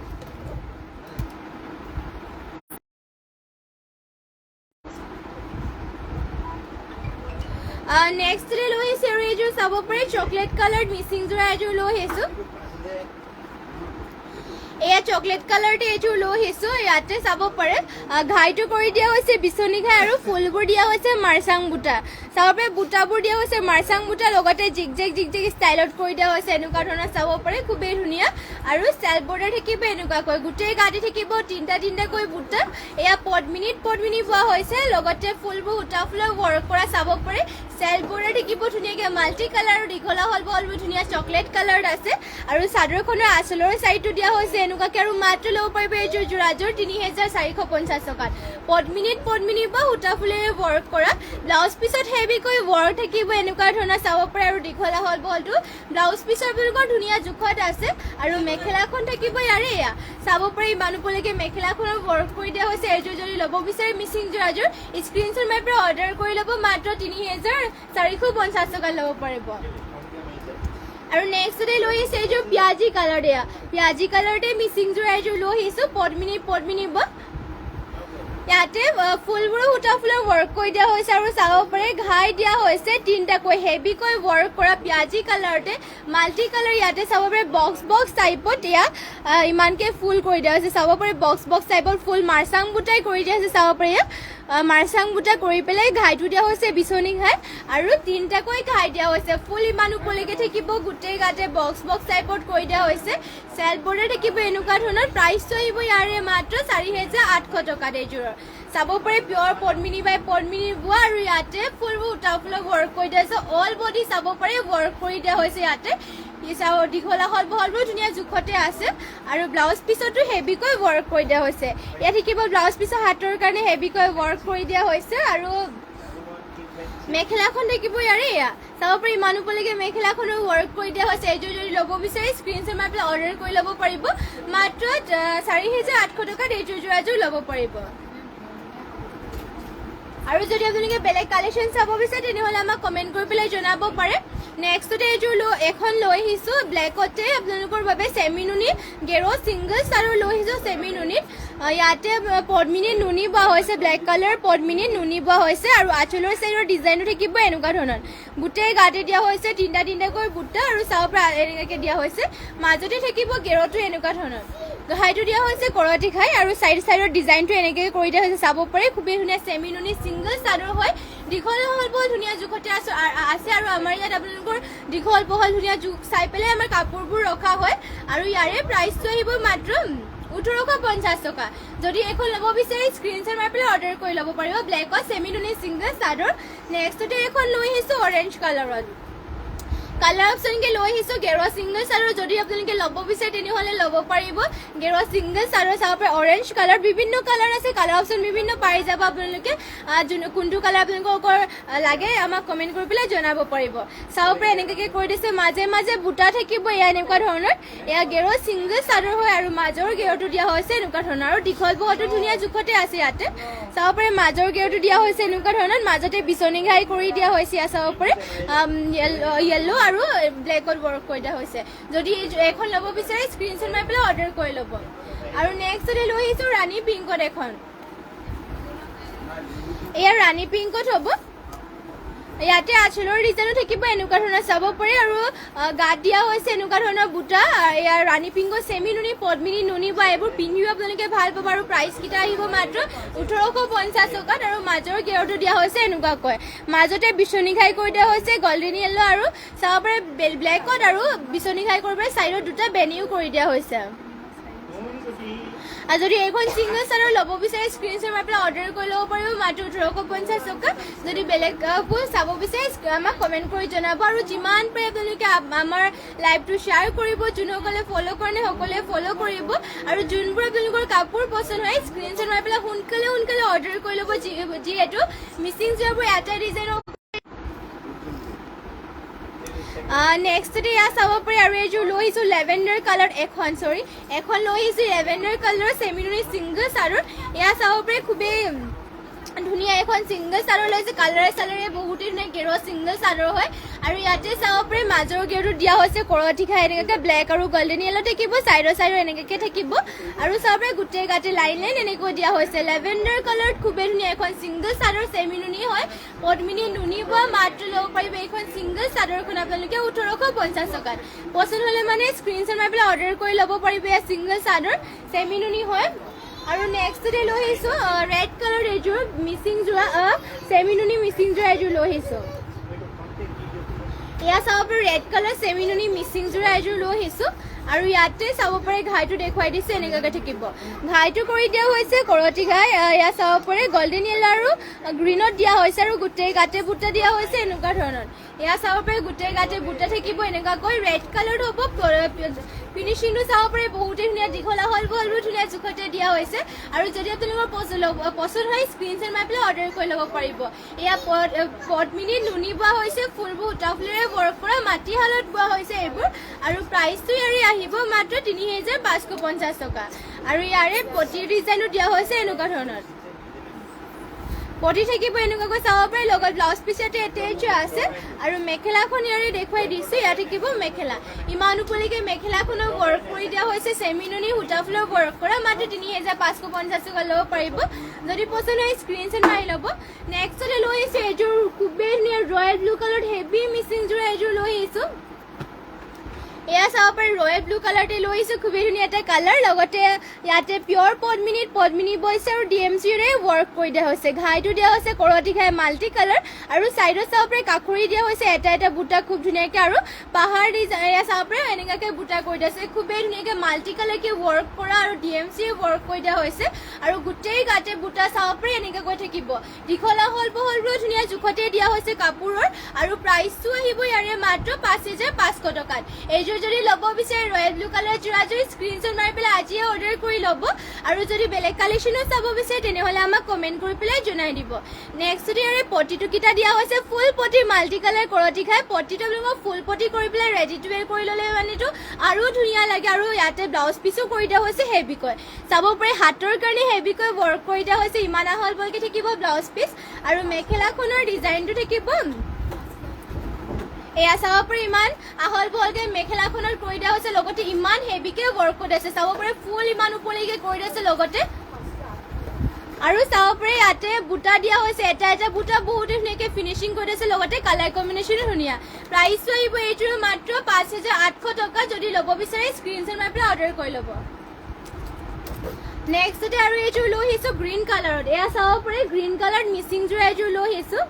Speaker 1: নেক্সট লৈ আহিছো আৰু এইযোৰ চাব পাৰে চকলেট কালাৰ মিচিং যোৰা এইযোৰ লৈ আহিছো এয়া চকলেট কালাৰতে এইযোৰ লৈ আহিছো ইয়াতে চাব পাৰে ঘাইটো কৰি দিয়া হৈছে বিচনী ঘাই আৰু ফুলবোৰ দিয়া হৈছে মাৰচাং বুটা চাব পাৰে বুটাবোৰ দিয়া হৈছে মাৰচাং বুটা লগতে জিগজেগ ষ্টাইলত কৰি দিয়া হৈছে এনেকুৱা ধৰণৰ চাব পাৰে খুবেই ধুনীয়া আৰু চেল্ফ বৰ্ডাৰ থাকিব এনেকুৱাকৈ গোটেই গাঁঠি থাকিব তিনিটাকৈ বুটা এয়া পদ্মিনীত পোৱা হৈছে লগতে ফুলবোৰ সূতা ফুলৰ ৱৰ্ক কৰা চাব পাৰে চেল্ফ বৰ্ডাৰ থাকিব ধুনীয়াকৈ মাল্টি কালাৰ আৰু দীঘলা হলবোৰ ধুনীয়া চকলেট কালাৰত আছে আৰু চাদৰখনৰ আঁচলৰ চাইডটো দিয়া হৈছে এনেকুৱাকে আৰু মাত্ৰ ল'ব পাৰিব এইযোৰ যোৰাযোৰ 3450 টকাত পদ্মিনী বা সূতা ফুলেৰে ৱৰ্ক কৰা ব্লাউজ পিছত হেভিকৈ ৱৰ্ক থাকিব এনেকুৱা ধৰণৰ চাব পাৰে আৰু দীঘলা হলটো ব্লাউজ পিছৰ আপোনালোকৰ ধুনীয়া জোখত আছে আৰু মেখেলাখন থাকিব ইয়াৰে এয়া চাব পাৰে ইমান উপলৈকে মেখেলাখনৰ ৱৰ্ক কৰি দিয়া হৈছে এইযোৰ যদি ল'ব বিচাৰে মিচিং যোৰাযোৰ স্ক্ৰীনশ্বট মাৰি পেলাই অৰ্ডাৰ কৰি ল'ব মাত্ৰ 3450 টকাত ল'ব পাৰিব আৰু নেক্সটতে লৈ আহিছে এইযোৰ পিয়াজি কালাৰ পিয়াজি কালাৰতে মিচিং যোৰা এইযোৰ লৈ আহিছো পদ্মিনী বা ইয়াতে ফুলবোৰো সূতা ফুলৰ ৱৰ্ক কৰি দিয়া হৈছে আৰু চাব পাৰে ঘাই দিয়া হৈছে তিনিটাকৈ হেভিকৈ ৱৰ্ক কৰা পিয়াজি কালাৰতে মাল্টি কালাৰ ইয়াতে চাব পাৰে বক্স টাইপত এয়া ইমানকে ফুল কৰি দিয়া হৈছে চাব পাৰে বক্স টাইপৰ ফুল মাৰচাং বুটাই কৰি দিয়া হৈছে চাব পাৰে মাৰচাং বুটা কৰি পেলাই ঘাইটো দিয়া হৈছে বিচনী ঘাই আৰু তিনিটাকৈ ঘাই দিয়া হৈছে ফুল ইমান উপলৈকে থাকিব গোটেই গাতে বক্স টাইপত কৰি দিয়া হৈছে চেল্ফ বৰ্ডাৰ থাকিব এনেকুৱা ধৰণৰ প্ৰাইচটো আহিব ইয়াৰে মাত্ৰ 4800 টকাত এইযোৰৰ চাব পাৰে পিয়ৰ পদ্মিনী বাই পদ্মিনী বোৱা আৰু ইয়াতে ফুলবোৰ উঠা ফুলৰ ৱৰ্ক কৰি দিয়া হৈছে অল বডি চাব পাৰে ৱৰ্ক কৰি দিয়া হৈছে ইয়াতে দীঘল আহল বহলবোৰ ধুনীয়া জোখতে আছে আৰু ব্লাউজ পিছতো হেভিকৈ ৱৰ্ক কৰি দিয়া হৈছে ইয়াত থাকিব ব্লাউজ পিছৰ হাতৰ কাৰণে হেভিকৈ ৱৰ্ক কৰি দিয়া হৈছে আৰু মেখেলাখন থাকিব ইয়াৰে এয়া চাব পাৰি ইমান ওপৰলৈকে মেখেলাখনো ৱৰ্ক কৰি দিয়া হৈছে এইযোৰ যদি ল'ব বিচাৰে স্ক্ৰীনশ্বট মাৰি পেলাই অৰ্ডাৰ কৰি ল'ব পাৰিব মাত্ৰ 4,800 টকাত এইযোৰ যোৰাযোৰ ল'ব পাৰিব আৰু যদি আপোনালোকে বেলেগ কালেকশ্যন চাব বিচাৰে তেনেহ'লে আমাক কমেণ্ট কৰি পেলাই জনাব পাৰে নেক্সটতে এইযোৰ এখন লৈ আহিছোঁ ব্লেকতে আপোনালোকৰ বাবে চেমি নুনি গেৰ' ছিংগলছ আৰু লৈ আহিছোঁ চেমি নুনিত ইয়াতে পদ্মিনী নুনি বোৱা হৈছে ব্লেক কালাৰ পদ্মিনী নুনি বোৱা হৈছে আৰু আঁচলৰ চাইডৰ ডিজাইনটো থাকিব এনেকুৱা ধৰণৰ গোটেই গাতে দিয়া হৈছে তিনিটাকৈ বুটা আৰু চাব পৰা এনেকৈ দিয়া হৈছে মাজতে থাকিব গেৰ'টো এনেকুৱা ধৰণৰ ঘাইটো দিয়া হৈছে কৰতি ঘাই আৰু চাইডৰ ডিজাইনটো এনেকৈ কৰি দিয়া হৈছে চাব পাৰে খুবেই ধুনীয়া চেমি নুনি ছিংগল চাদৰ হয় দীঘল বহল বৰ ধুনীয়া জোখতে আছে আৰু আমাৰ ইয়াত আপোনালোকৰ দীঘল বহল ধুনীয়া জোখ চাই পেলাই আমাৰ কাপোৰবোৰ ৰখা হয় আৰু ইয়াৰে প্ৰাইচটো আহিব মাত্ৰ 1,850 টকা যদি এখন ল'ব বিচাৰে স্ক্ৰীনশ্বট মাৰি পেলাই অৰ্ডাৰ কৰি ল'ব পাৰিব ব্লেকত চেমি নুনি ছিংগল চাদৰ নেক্সটতে এখন লৈ আহিছোঁ অৰেঞ্জ কালাৰত কালাৰ অপশ্যনকে লৈ আহিছোঁ গেৰ' ছিংগল চাদৰ যদি আপোনালোকে ল'ব বিচাৰে তেনেহ'লে ল'ব পাৰিব গেৰ' ছিংগল চাদৰ চাব পাৰে অৰেঞ্জ কালাৰ বিভিন্ন কালাৰ আছে কালাৰ অপশ্যন বিভিন্ন পাই যাব আপোনালোকে কোনটো কালাৰ আপোনালোকৰ লাগে আমাক কমেণ্ট কৰি পেলাই জনাব পাৰিব চাব পাৰে এনেকৈ কৰি দিছে মাজে মাজে বুটা থাকিব এয়া এনেকুৱা ধৰণৰ এয়া গেৰ' ছিংগল চাদৰ হয় আৰু মাজৰ গেৰ'টো দিয়া হৈছে এনেকুৱা ধৰণৰ আৰু দীঘল বহলটো ধুনীয়া জোখতে আছে ইয়াতে চাব পাৰে মাজৰ গেৰ'টো দিয়া হৈছে এনেকুৱা ধৰণৰ মাজতে বিচনী ঘাই কৰি দিয়া হৈছে ইয়াত চাব পাৰে য়েল্ল' আৰু ব্লেকত ৱৰ্ক কৰি দিয়া হৈছে যদি এখন ল'ব বিচাৰে স্ক্ৰীনশ্বট মাৰি পেলাই অৰ্ডাৰ কৰি ল'ব আৰু নেক্সটতে লৈ আহিছোঁ ৰাণী পিংকত এখন এয়া ৰাণী পিংকত হ'ব ইয়াতে আঁচলৰ ডিজাইনো থাকিব এনেকুৱা ধৰণৰ চাব পাৰে আৰু গাত দিয়া হৈছে এনেকুৱা ধৰণৰ বুটা ইয়াৰ ৰাণী পিংকত চেমি নুনি পদ্মিনী নুনি বা এইবোৰ পিন্ধিও আপোনালোকে ভাল পাব আৰু প্ৰাইচকেইটা আহিব মাত্ৰ 1,850 টকাত আৰু মাজৰ গেৰ'টো দিয়া হৈছে এনেকুৱাকৈ মাজতে বিচনী ঘাই কৰি দিয়া হৈছে গল্ডেন য়েল্ল' আৰু চাব পাৰে ব্লেকত আৰু বিচনী ঘাই কৰি পেলাই চাইডত দুটা বেনিও কৰি দিয়া হৈছে আৰু যদি এইখন ছিংগল চাদৰ ল'ব বিচাৰে স্ক্ৰীনশ্বট মাৰি পেলাই অৰ্ডাৰ কৰি ল'ব পাৰিব মাত্ৰ 1,850 টকা যদি বেলেগ চাব বিচাৰে আমাক কমেণ্ট কৰি জনাব আৰু যিমান পাৰে আপোনালোকে আমাৰ লাইভটো শ্বেয়াৰ কৰিব যোনসকলে ফ'ল' কৰে সকলোৱে ফ'ল' কৰিব আৰু যোনবোৰ আপোনালোকৰ কাপোৰ পচন্দ হয় স্ক্ৰীনশ্বট মাৰি পেলাই সোনকালে অৰ্ডাৰ কৰি ল'ব যিহেতু মিচিং যোৱাবোৰ এটা ডিজাইনৰ নেক্সটতে ইয়াত চাব পাৰি আৰু এইযোৰ লৈ আহিছোঁ লেভেণ্ডাৰ কালাৰ এখন লৈ আহিছোঁ লেভেণ্ডাৰ কালাৰ চেমি নুনি ছিংগল চাদৰ এয়া চাব পাৰি খুবেই ধুনীয়া এখন ছিংগল চাদৰ লৈছে কালাৰে চালাৰে বহুতেই ধুনীয়া গেৰ' ছিংগল চাদৰ হয় আৰু ইয়াতে চাব পাৰি মাজৰ গেৰ'টো দিয়া হৈছে কৰতি ঘাই এনেকৈ ব্লেক আৰু গল্ডেন য়েল্ল' থাকিব চাইডৰ এনেকৈ থাকিব আৰু চাব পাৰি গোটেই গাতে লাইন এনেকৈ দিয়া হৈছে লেভেণ্ডাৰ কালাৰত খুবেই ধুনীয়া এখন ছিংগল চাদৰ চেমি নুনি হয় পদ্মিনী নুনি বোৱা মাত্ৰ ল'ব পাৰিব এইখন ছিংগল চাদৰখন আপোনালোকে 1,850 টকাত পচন্দ হ'লে মানে স্ক্ৰীনশ্বট মাৰি পেলাই অৰ্ডাৰ কৰি ল'ব পাৰিব এয়া ছিংগল চাদৰ চেমি নুনি হয় আৰু নেক্সটতে লৈ আহিছোঁ ৰেড কালাৰ এইযোৰ মিচিং যোৰা চেমি নুনি মিচিং যোৰা এইযোৰ লৈ আহিছোঁ এয়া চাব পাৰি ৰেড কালাৰ চেমি নুনি মিচিং যোৰা এইযোৰ লৈ আহিছোঁ আৰু ইয়াতে চাব পাৰে ঘাইটো দেখুৱাই দিছে এনেকুৱাকৈ থাকিব ঘাইটো কৰি দিয়া হৈছে কৰতি ঘাই এয়া চাব পাৰে গল্ডেন য়েল্ল' আৰু গ্ৰীণত দিয়া হৈছে আৰু গোটেই গাতে বুটা দিয়া হৈছে এনেকুৱা ধৰণৰ এয়া চাব পাৰে গোটেই গাতে বুটা থাকিব এনেকুৱাকৈ ৰেড কালাৰত হ'ব ফিনিচিংটো চাব পাৰে বহুতেই ধুনীয়া দীঘল আহল বহলবোৰ ধুনীয়া জোখতে দিয়া হৈছে আৰু যদি আপোনালোকৰ পচন্দ হয় স্ক্ৰীনশ্বট মাৰি পেলাই অৰ্ডাৰ কৰি ল'ব পাৰিব এয়া পদ্মিনী নুনি বোৱা হৈছে ফুলবোৰ উঠা ফুলেৰে ৱৰ্ক কৰা মাটিশালত বোৱা হৈছে এইবোৰ আৰু প্ৰাইচটো ইয়াৰে আহিব মাত্ৰ 3,550 টকা আৰু ইয়াৰে পটিৰ ডিজাইনো দিয়া হৈছে এনেকুৱা ধৰণৰ পটি থাকিব এনেকুৱাকৈ চাব পাৰে লগত ব্লাউজ পিচ এটাই আছে আৰু মেখেলাখন ইয়াৰে দেখুৱাই দিছোঁ ইয়াত থাকিব মেখেলা ইমান ওপৰলৈকে মেখেলাখনৰ ৱৰ্ক কৰি দিয়া হৈছে চেমি নুনি সূতা ফুলৰ ৱৰ্ক কৰা মাত্ৰ 3,550 টকা ল'ব পাৰিব যদি পচন্দ হয় স্ক্ৰীনশ্বট মাৰি ল'ব নেক্সটতে লৈ আহিছোঁ এইযোৰ খুবেই ধুনীয়া ৰয়েল ব্লু কালাৰত হেভি মিচিং যোৰা এইযোৰ লৈ আহিছোঁ এয়া চাব পাৰি ৰয়েল ব্লু কালাৰতে লৈ আহিছোঁ খুবেই ধুনীয়া এটা কালাৰ লগতে ইয়াতে পিয়ৰ পদ্মিনী বৈছে আৰু DMCৰে ৱৰ্ক কৰি দিয়া হৈছে ঘাইটো দিয়া হৈছে কৰতি ঘাই মাল্টি কালাৰ আৰু চাইডত চাব পাৰি কাকুৰি দিয়া হৈছে এটা বুটা খুব ধুনীয়াকৈ আৰু পাহাৰ ডিজাইন এয়া চাব পাৰি এনেকুৱাকৈ বুটা কৰি দিয়া হৈছে খুবেই ধুনীয়াকৈ মাল্টি কালাৰকৈ ৱৰ্ক কৰা আৰু DMCৰে ৱৰ্ক কৰি দিয়া হৈছে আৰু গোটেই গাতে বুটা চাব পাৰি এনেকৈ গৈ থাকিব দীঘলা হল বহলবোৰ ধুনীয়া জোখতে দিয়া হৈছে কাপোৰৰ আৰু প্ৰাইচটো আহিব ইয়াৰে মাত্ৰ 5,500 টকাত এইযোৰ যদি ল'ব বিচাৰে ৰয়েল ব্লু কালাৰ যোৰাযোৰ স্ক্ৰীনশ্বট মাৰি পেলাই আজিয়ে অৰ্ডাৰ কৰি ল'ব আৰু যদি বেলেগ কালেকশ্যনো চাব বিচাৰে তেনেহ'লে আমাক কমেণ্ট কৰি পেলাই জনাই দিব নেক্সট যদি ইয়াৰে পটিটো কিটা দিয়া হৈছে ফুল পটি মাল্টি কালাৰ কৰতি খাই পটিটো আপোনালোকক ফুল পটি কৰি পেলাই ৰেডি টু ৱেৰ কৰি ল'লে মানেতো আৰু ধুনীয়া লাগে আৰু ইয়াতে ব্লাউজ পিছো কৰি দিয়া হৈছে হেভিকৈ চাব পাৰি হাতৰ কাৰণে হেভিকৈ ৱৰ্ক কৰি দিয়া হৈছে ইমান আহল বলকৈ থাকিব ব্লাউজ পিচ আৰু মেখেলাখনৰ ডিজাইনটো থাকিব এয়া চাব পাৰি ইমান আহল বহলকৈ মেখেলাখনত কৰি দিয়া হৈছে লগতে ইমান হেভিকৈ ৱৰ্ক কৰি আছে চাব পাৰি ফুল ইমান ওপৰলৈকে কৰি দিছে লগতে আৰু চাব পাৰি ইয়াতে বুটা দিয়া হৈছে এটা বুটা বহুতে ধুনীয়াকৈ ফিনিচিং কৰি দিছে লগতে কালাৰ কম্বিনেশ্যনো ধুনীয়া প্ৰাইচটো আহিব এইটোৰ মাত্ৰ 5,800 টকা যদি ল'ব বিচাৰে স্ক্ৰীনশ্বট মাৰি পেলাই অৰ্ডাৰ কৰি ল'ব নেক্সটতে আৰু এইযোৰ লৈ আহিছোঁ গ্ৰীণ কালাৰত এয়া চাব পাৰি গ্ৰীণ কালাৰ মিচিংযোৰ এইযোৰ লৈ আহিছোঁ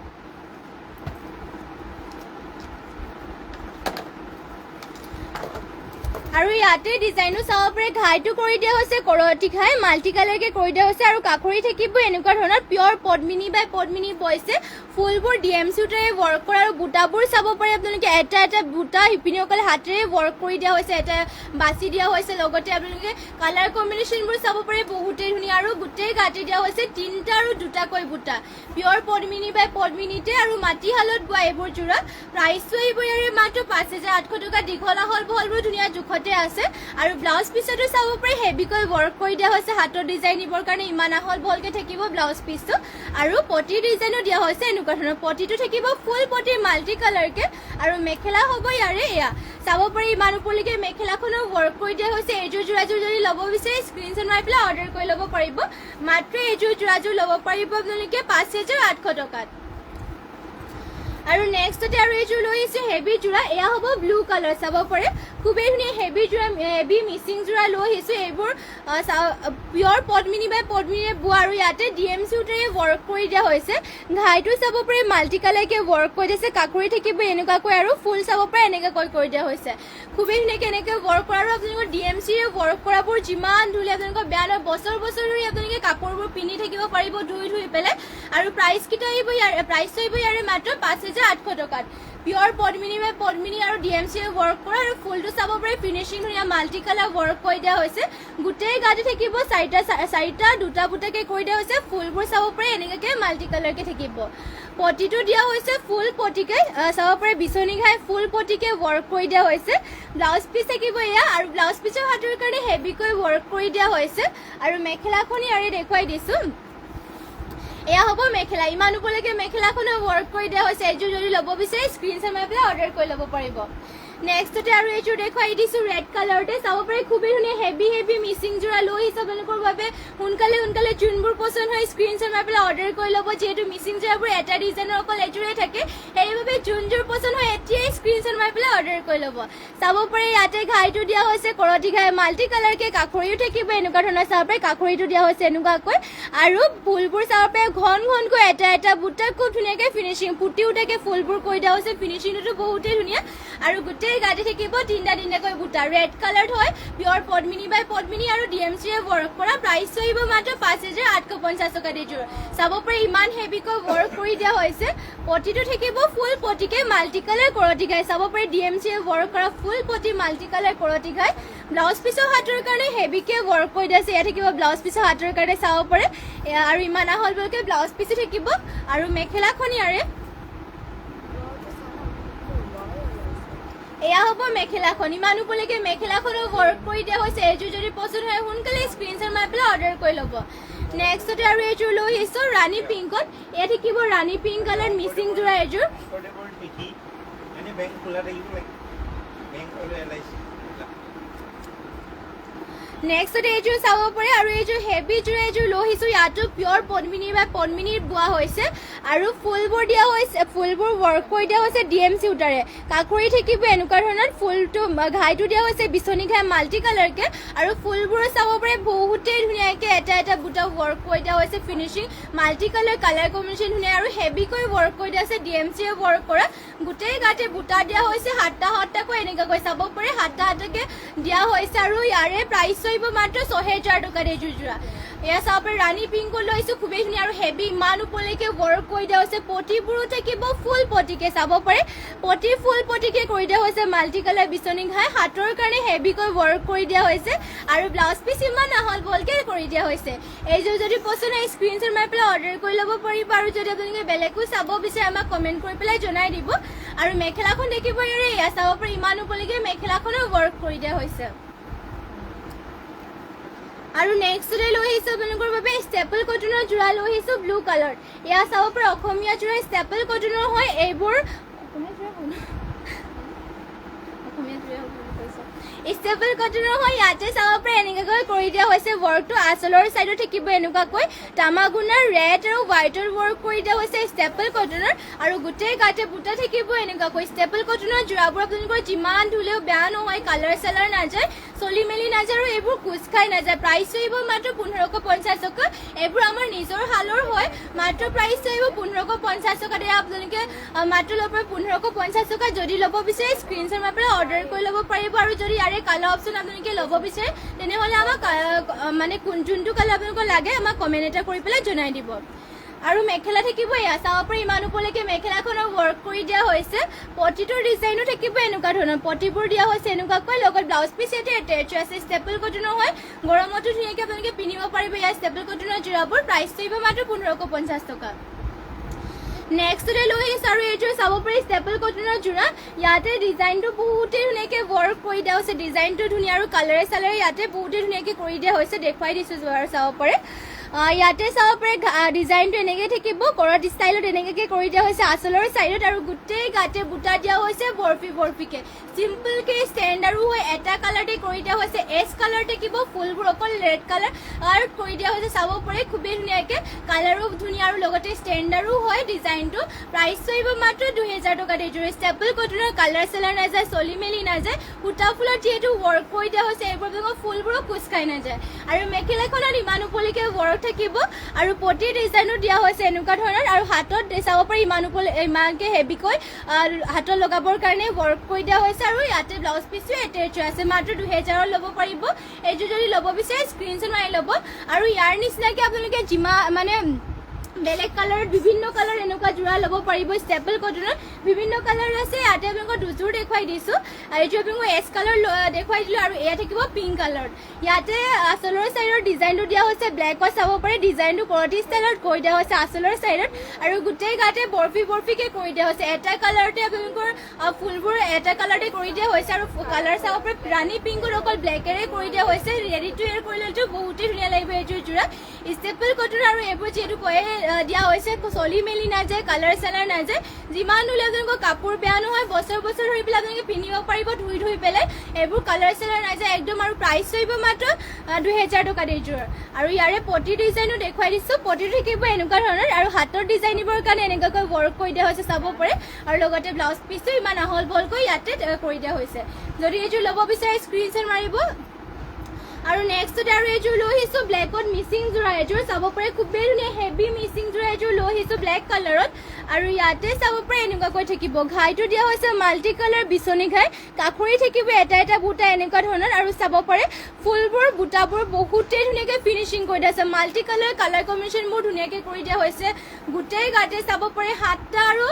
Speaker 1: আৰু ইয়াতে ডিজাইনো চাব পাৰি ঘাইটো কৰি দিয়া হৈছে কৰতি ঘাই মাল্টি কালাৰকৈ কৰি দিয়া হৈছে আৰু কাষৰি থাকিব এনেকুৱা ধৰণৰ পিয়ৰ পদ্মিনী বাই পদ্মিনী বৈছে ফুলবোৰ DMCৰে ৱৰ্ক কৰা আৰু বুটাবোৰ চাব পাৰি আপোনালোকে এটা বুটা শিপিনীসকলে হাতেৰে ৱৰ্ক কৰি দিয়া হৈছে এটা বাছি দিয়া হৈছে লগতে আপোনালোকে কালাৰ কম্বিনেশ্যনবোৰ চাব পাৰি বহুতেই ধুনীয়া আৰু গোটেই গাঁঠি দিয়া হৈছে 3টা আৰু 2টাকৈ বুটা পিয়ৰ পদ্মিনী বাই পদ্মিনীতে আৰু মাটিশালত বোৱা এইবোৰ যোৰা প্ৰাইচটো আহিব ইয়াৰে মাত্ৰ 5,800 টকা দীঘলা হল বহলবোৰ ধুনীয়া জোখতে আছে আৰু ব্লাউজ পিছতো চাব পাৰি হেভিকৈ ৱৰ্ক কৰি দিয়া হৈছে হাতৰ ডিজাইন দিবৰ কাৰণে ইমান আহল বহলকৈ থাকিব ব্লাউজ পিচটো আৰু পটিৰ ডিজাইনো দিয়া হৈছে এনেকুৱা ধৰণৰ পটিটো থাকিব ফুল পটিৰ মাল্টি কালাৰকৈ আৰু মেখেলা হ'ব ইয়াৰে এয়া চাব পাৰি ইমান ওপৰলৈকে মেখেলাখনো ৱৰ্ক কৰি দিয়া হৈছে এইযোৰ যোৰাযোৰ যদি ল'ব বিচাৰে স্ক্ৰীনশ্বট মাৰি পেলাই অৰ্ডাৰ কৰি ল'ব পাৰিব মাত্ৰ এইযোৰ যোৰাযোৰ ল'ব পাৰিব আপোনালোকে 5,800 টকাত আৰু নেক্সটতে আৰু এইযোৰ লৈ আহিছোঁ হেভি যোৰা এয়া হ'ব ব্লু কালাৰ চাব পাৰে খুবেই ধুনীয়া হেভি যোৰা হেভি মিচিং যোৰা লৈ আহিছোঁ এইবোৰ পিয়ৰ পদ্মিনী বাই পদ্মিনীৰে বোৱা আৰু ইয়াতে DMCৰে ৱৰ্ক কৰি দিয়া হৈছে ঘাইটো চাব পাৰি মাল্টি কালাৰকৈ ৱৰ্ক কৰি দিছে কাকুৰি থাকিব এনেকুৱাকৈ আৰু ফুল চাব পাৰি এনেকুৱাকৈ কৰি দিয়া হৈছে খুবেই ধুনীয়াকৈ এনেকৈ ৱৰ্ক কৰা আৰু আপোনালোকৰ DMCৰে ৱৰ্ক কৰাবোৰ যিমান ধুলে আপোনালোকৰ বেয়া নহয় বছৰ ধৰি আপোনালোকে কাপোৰবোৰ পিন্ধি থাকিব পাৰিব ধুই পেলাই আৰু প্ৰাইচটো আহিব ইয়াৰে মাত্ৰ 5,800 টকাত পিয়ৰ পদ্মিনী বাই পদ্মিনী আৰু DMCৰে ৱৰ্ক কৰা আৰু ফুলটো চাব পাৰি ফিনিচিং ধুনীয়া মাল্টি কালাৰ ৱৰ্ক কৰি দিয়া হৈছে গোটেই গাতে থাকিব 4টা 2টা বুটাকৈ কৰি দিয়া হৈছে ফুলবোৰ চাব পাৰি এনেকুৱাকৈ মাল্টি কালাৰকৈ থাকিব পটিটো দিয়া হৈছে ফুল পটিকৈ চাব পাৰি বিচনী ঘাই ফুল পটিকৈ ৱৰ্ক কৰি দিয়া হৈছে ব্লাউজ পিচ থাকিব এয়া আৰু ব্লাউজ পিচৰ হাতৰ কাৰণে হেভিকৈ ৱৰ্ক কৰি দিয়া হৈছে আৰু মেখেলাখন ইয়াৰে দেখুৱাই দিছোঁ এয়া হ'ব মেখেলা ইমান ওপৰলৈকে মেখেলাখনো ৱৰ্ক কৰি দিয়া হৈছে এইযোৰ যদি ল'ব বিচাৰে স্ক্ৰীনশ্বট মাৰি পেলাই অৰ্ডাৰ কৰি ল'ব পাৰিব নেক্সটতে আৰু এইযোৰ দেখুৱাই দিছোঁ ৰেড কালাৰতে চাব পাৰি খুবেই ধুনীয়া হেভি মিচিং যোৰা লৈ আহিছোঁ আপোনালোকৰ বাবে সোনকালে যোনবোৰ পচন্দ হয় স্ক্ৰীনশ্বট মাৰি পেলাই অৰ্ডাৰ কৰি ল'ব যিহেতু মিচিং যোৰাবোৰ এটা ডিজাইনৰ অকল এযোৰে থাকে সেইবাবে যোনযোৰ পচন্দ হয় এতিয়াই স্ক্ৰীনশ্বট মাৰি পেলাই অৰ্ডাৰ কৰি ল'ব চাব পাৰি ইয়াতে ঘাইটো দিয়া হৈছে কৰতি ঘাই মাল্টি কালাৰকৈ কাষৰিও থাকিব এনেকুৱা ধৰণৰ চাব পাৰি কাষৰিটো দিয়া হৈছে এনেকুৱাকৈ আৰু ফুলবোৰ চাব পাৰি ঘনকৈ এটা বুটা খুব ধুনীয়াকৈ ফিনিচিং পুতি উঠাকৈ ফুলবোৰ কৰি দিয়া হৈছে ফিনিচিংটো বহুতেই ধুনীয়া আৰু গোটেই গাতে থাকিব 3টাকৈ বুটা ৰেড কালাৰত হয় পিয়ৰ পদ্মিনী বাই পদ্মিনী আৰু DMCৰে ৱৰ্ক কৰা প্ৰাইচটো আহিব মাত্ৰ 5,850 টকা এইযোৰ চাব পাৰি ইমান হেভিকৈ ৱৰ্ক কৰি দিয়া হৈছে পটিটো থাকিব ফুল পটিকৈ মাল্টি কালাৰ কৰতি ঘাই চাব পাৰি DMCৰে ৱৰ্ক কৰা ফুল পটি মাল্টি কালাৰ কৰতি ঘাই ব্লাউজ পিচৰ হাতৰ কাৰণে হেভিকৈ ৱৰ্ক কৰি দিয়া আছে ইয়াত থাকিব ব্লাউজ পিচৰ হাতৰ কাৰণে চাব পাৰে আৰু ইমান আহল বহলকৈ ব্লাউজ পিচো থাকিব আৰু মেখেলাখন ইয়াৰে এয়া হ'ব মেখেলাখন ইমান ওপৰলৈকে মেখেলাখনো ৱৰ্ক কৰি দিয়া হৈছে এইযোৰ যদি পচন্দ হয় সোনকালে স্ক্ৰীনশ্বট মাৰি পেলাই অৰ্ডাৰ কৰি ল'ব নেক্সটতে আৰু এইযোৰ লৈ আহিছোঁ ৰাণী পিংকত এয়া থাকিব ৰাণী পিংক কালাৰ মিচিং যোৰা এইযোৰ নেক্সট এইযোৰ চাব পাৰে আৰু এইযোৰ হেভি যোৰ এইযোৰ লৈ আহিছোঁ ইয়াতো পিয়ৰ পদ্মিনী বা পদ্মিনীৰ বোৱা হৈছে আৰু ফুলবোৰ দিয়া হৈছে ফুলবোৰ ৱৰ্ক কৰি দিয়া হৈছে DMC সূতাৰে কাকৰি থাকিব এনেকুৱা ধৰণৰ ফুলটো ঘাইটো দিয়া হৈছে বিচনী ঘাই মাল্টি কালাৰকে আৰু ফুলবোৰ চাব পাৰে বহুতেই ধুনীয়াকৈ এটা এটা বুটা ৱৰ্ক কৰি দিয়া হৈছে ফিনিচিং মাল্টি কালাৰ কম্বিনেশ্যন ধুনীয়া আৰু হেভিকৈ ৱৰ্ক কৰি দিয়া হৈছে DMCয়ে ৱৰ্ক কৰা গোটেই গাতে বুটা দিয়া হৈছে সাতটাকৈ এনেকুৱাকৈ চাব পাৰে সাতটাকৈ দিয়া হৈছে আৰু ইয়াৰে প্ৰাইচ আহিব মাত্ৰ ৬,০০০ টকাত এইযোৰ যোৰা এয়া চাব পাৰে ৰাণী পিংকো লৈছোঁ খুবেই ধুনীয়া আৰু হেভি ইমান ওপৰলৈকে ৱৰ্ক কৰি দিয়া হৈছে পটিবোৰো থাকিব ফুল পটিকে চাব পাৰে পটি ফুল পটিকে কৰি দিয়া হৈছে মাল্টি কালাৰ বিচনী ঘাই হাতৰ কাৰণে হেভিকৈ ৱৰ্ক কৰি দিয়া হৈছে আৰু ব্লাউজ পিচ ইমান আহল বহলকে কৰি দিয়া হৈছে এইযোৰ যদি পচন্দ হয় স্ক্ৰীনশ্বট মাৰি পেলাই অৰ্ডাৰ কৰি ল'ব পাৰিব আৰু যদি আপোনালোকে বেলেগো চাব বিচাৰে আমাক কমেণ্ট কৰি পেলাই জনাই দিব আৰু মেখেলাখন দেখিব ইয়াৰে এয়া চাব পাৰে ইমান ওপৰলৈকে মেখেলাখনো ৱৰ্ক কৰি দিয়া হৈছে আৰু নেক্সট লৈ আহিছোঁ আপোনালোকৰ বাবে ষ্টেপল কটনৰ যোৰা লৈ আহিছোঁ ব্লু কালাৰ এয়া চাব পাৰে অসমীয়া যোৰা ষ্টেপল কটনৰ হয় এইবোৰ ষ্টেপল কটনৰ হয় ইয়াতে চাব পাৰে এনেকুৱাকৈ কৰি দিয়া হৈছে ৱৰ্কটো আঁচলৰ চাইডত থাকিব এনেকুৱাকৈ তামাগুণাৰ ৰেড আৰু হোৱাইটৰ ৱৰ্ক কৰি দিয়া হৈছে ষ্টেপল কটনৰ আৰু গোটেই গাতে বুটা থাকিব এনেকুৱাকৈ ষ্টেপল কটনৰ যোৰাবোৰ আপোনালোকৰ যিমান ধুলেও বেয়া নহয় কালাৰ চালাৰ নাযায় চলি মেলি নাযায় আৰু এইবোৰ কোচ খাই নাযায় প্ৰাইচ আহিব মাত্ৰ ১৫৫০ টকা এইবোৰ আমাৰ নিজৰ হালৰ হয় মাত্ৰ প্ৰাইচ আহিব ১৫৫০ টকাতে আপোনালোকে মাত্ৰ ল'ব ১৫৫০ টকা যদি ল'ব বিচাৰে স্ক্ৰীনশ্বট মাৰি পেলাই অৰ্ডাৰ কৰি ল'ব পাৰিব আৰু যদি ইয়াৰে কালাৰ অপশ্যন আপোনালোকে ল'ব বিচাৰে তেনেহ'লে আমাক মানে যোনটো কালাৰ আপোনালোকৰ লাগে আমাক কমেণ্ট এটা কৰি পেলাই জনাই দিব আৰু মেখেলা থাকিব এয়া চাব পাৰে ইমান ওপৰলৈকে মেখেলাখনৰ ৱৰ্ক কৰি দিয়া হৈছে পটিটোৰ ডিজাইনো থাকিব এনেকুৱা ধৰণৰ পটিবোৰ দিয়া হৈছে এনেকুৱাকৈ লগত ব্লাউজ পিচ ইয়াতে এটেচ আছে ষ্টেপল কটনৰ হয় গৰমতো ধুনীয়াকৈ আপোনালোকে পিন্ধিব পাৰিব ইয়াৰ ষ্টেপল কটনৰ যোৰাবোৰ প্ৰাইচ থাকিব মাত্ৰ ১৫৫০ টকা নেক্সট লৈ আহিছোঁ আৰু এইযোৰ চাব পাৰি ষ্টেপল কটনৰ যোৰা ইয়াতে ডিজাইনটো বহুতেই ধুনীয়াকৈ ৱৰ্ক কৰি দিয়া হৈছে ডিজাইনটো ধুনীয়া আৰু কালাৰে চালাৰে ইয়াতে বহুতেই ধুনীয়াকৈ কৰি দিয়া হৈছে দেখুৱাই দিছোঁ যোৰা চাব পাৰে ইয়াতে চাব পাৰে ডিজাইনটো এনেকৈ থাকিব কৰট ষ্টাইলত এনেকৈ কৰি দিয়া হৈছে আঁচলৰ চাইডত আৰু গোটেই গাতে বুটা দিয়া হৈছে বৰফিকে চিম্পলকে ষ্টেণ্ডাৰো হয় এটা কালাৰতে কৰি দিয়া হৈছে এছ কালাৰ থাকিব ফুলবোৰ অকল ৰেড কালাৰ আৰু কৰি দিয়া হৈছে চাব পাৰে খুবেই ধুনীয়াকৈ কালাৰো ধুনীয়া আৰু লগতে ষ্টেণ্ডাৰো হয় ডিজাইনটো প্ৰাইচ আহিব মাত্ৰ ২,০০০ টকাত এইযোৰ ষ্টেপল কটনৰ কালাৰ চালাৰ নাযায় চলি মেলি নাযায় সূতা ফুলত যিহেতু ৱৰ্ক কৰি দিয়া হৈছে এইবোৰ ফুলবোৰো কোচ খাই নাযায় আৰু মেখেলাখনত ইমান ওপৰলৈকে ৱৰ্ক থাকিব আৰু পটি ডিজাইনো দিয়া হৈছে এনেকুৱা ধৰণৰ আৰু হাতত চাব পাৰি ইমানকৈ হেভিকৈ হাতত লগাবৰ কাৰণে ৱৰ্ক কৰি দিয়া হৈছে আৰু ইয়াতে ব্লাউজ পিচো এটেচ আছে মাত্ৰ ২,০০০ ল'ব পাৰিব এইযোৰ যদি ল'ব বিচাৰে স্ক্ৰীনশ্বট মাৰি ল'ব আৰু ইয়াৰ নিচিনাকৈ আপোনালোকে যিমান মানে বেলেগ কালাৰত বিভিন্ন কালাৰ এনেকুৱা যোৰা ল'ব পাৰিব ষ্টেপল কটনৰ বিভিন্ন কালাৰ আছে ইয়াতে আপোনালোকক দুযোৰ দেখুৱাই দিছোঁ এইযোৰ আপোনালোকক এছ কালাৰ দেখুৱাই দিলোঁ আৰু এয়া থাকিব পিংক কালাৰত ইয়াতে আঁচলৰ চাইডৰ ডিজাইনটো দিয়া হৈছে ব্লেকত চাব পাৰে ডিজাইনটো কৰটি ষ্টাইলত কৰি দিয়া হৈছে আঁচলৰ চাইডত আৰু গোটেই গাতে বৰফিকে কৰি দিয়া হৈছে এটা কালাৰতে আপোনালোকৰ ফুলবোৰ এটা কালাৰতে কৰি দিয়া হৈছে আৰু কালাৰ চাব পাৰে ৰাণী পিংকত অকল ব্লেকেৰে কৰি দিয়া হৈছে ৰেডি টু এয়াৰ কৰিলেতো বহুতেই ধুনীয়া লাগিব এইযোৰ যোৰা ষ্টেপল কটন আৰু এইবোৰ যিহেতু কয়ে দিয়া হৈছে চলি মেলি নাযায় কালাৰ চালাৰ নাযায় যিমান ধুলে আপোনালোকৰ কাপোৰ বেয়া নহয় বছৰ ধৰি পেলাই আপোনালোকে পিন্ধিব পাৰিব ধুই পেলাই এইবোৰ কালাৰ চালাৰ নাযায় একদম আৰু প্ৰাইচ আহিব মাত্ৰ ২,০০০ টকাত এইযোৰ আৰু ইয়াৰে পটি ডিজাইনো দেখুৱাই দিছোঁ পটিটো থাকিব এনেকুৱা ধৰণৰ আৰু হাতৰ ডিজাইনিবৰ কাৰণে এনেকুৱাকৈ ৱৰ্ক কৰি দিয়া হৈছে চাব পাৰে আৰু লগতে ব্লাউজ পিচো ইমান আহল বহলকৈ ইয়াতে কৰি দিয়া হৈছে যদি এইযোৰ ল'ব বিচাৰে স্ক্ৰীনশ্বট মাৰিব আৰু নেক্সট আৰু এইযোৰ লৈ আহিছোঁ ব্লেকত মিচিং যোৰা এইযোৰ চাব পাৰে খুবেই ধুনীয়া হেভি মিচিং যোৰা এইযোৰ লৈ আহিছোঁ ব্লেক কালাৰত আৰু ইয়াতে চাব পাৰে এনেকুৱাকৈ থাকিব ঘাইটো দিয়া হৈছে মাল্টি কালাৰ বিচনী ঘাই কাষৰি থাকিব এটা বুটা এনেকুৱা ধৰণৰ আৰু চাব পাৰে ফুলবোৰ বুটাবোৰ বহুতেই ধুনীয়াকৈ ফিনিচিং কৰি দিয়া হৈছে মাল্টি কালাৰ কম্বিনেশ্যনবোৰ ধুনীয়াকৈ কৰি দিয়া হৈছে গোটেই গাতে চাব পাৰে সাতটা আৰু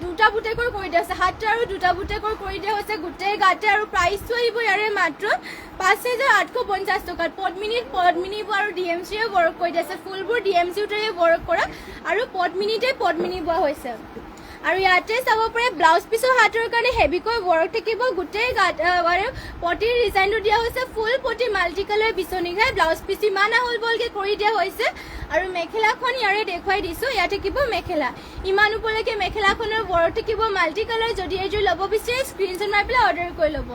Speaker 1: দুটা বুটাকৈ কৰি দিয়া হৈছে সাতটা আৰু দুটা বুটাকৈ কৰি দিয়া হৈছে গোটেই গাতে আৰু প্ৰাইচটো আহিব ইয়াৰে মাত্ৰ ৫,৮৫০ টকাত পদ্মিনী আৰু DMCয়ে ৱৰ্ক কৰি দিছে ফুলবোৰ DMCৰে ৱৰ্ক কৰা আৰু পদ্মিনী বোৱা হৈছে আৰু ইয়াতে চাব পাৰে ব্লাউজ পিচৰ হাতৰ কাৰণে হেভিকৈ ৱৰ্ক থাকিব গোটেই গাত আৰু পটিৰ ডিজাইনটো দিয়া হৈছে ফুল পটি মাল্টি কালাৰ বিচনী ঘাই ব্লাউজ পিচ ইমান আহল বহলকৈ কৰি দিয়া হৈছে আৰু মেখেলাখন ইয়াৰে দেখুৱাই দিছোঁ ইয়াত থাকিব মেখেলা ইমান ওপৰলৈকে মেখেলাখনৰ ৱৰ্ক থাকিব মাল্টি কালাৰ যদি এইযোৰ ল'ব বিচাৰে স্ক্ৰীনশ্বট মাৰি পেলাই অৰ্ডাৰ কৰি ল'ব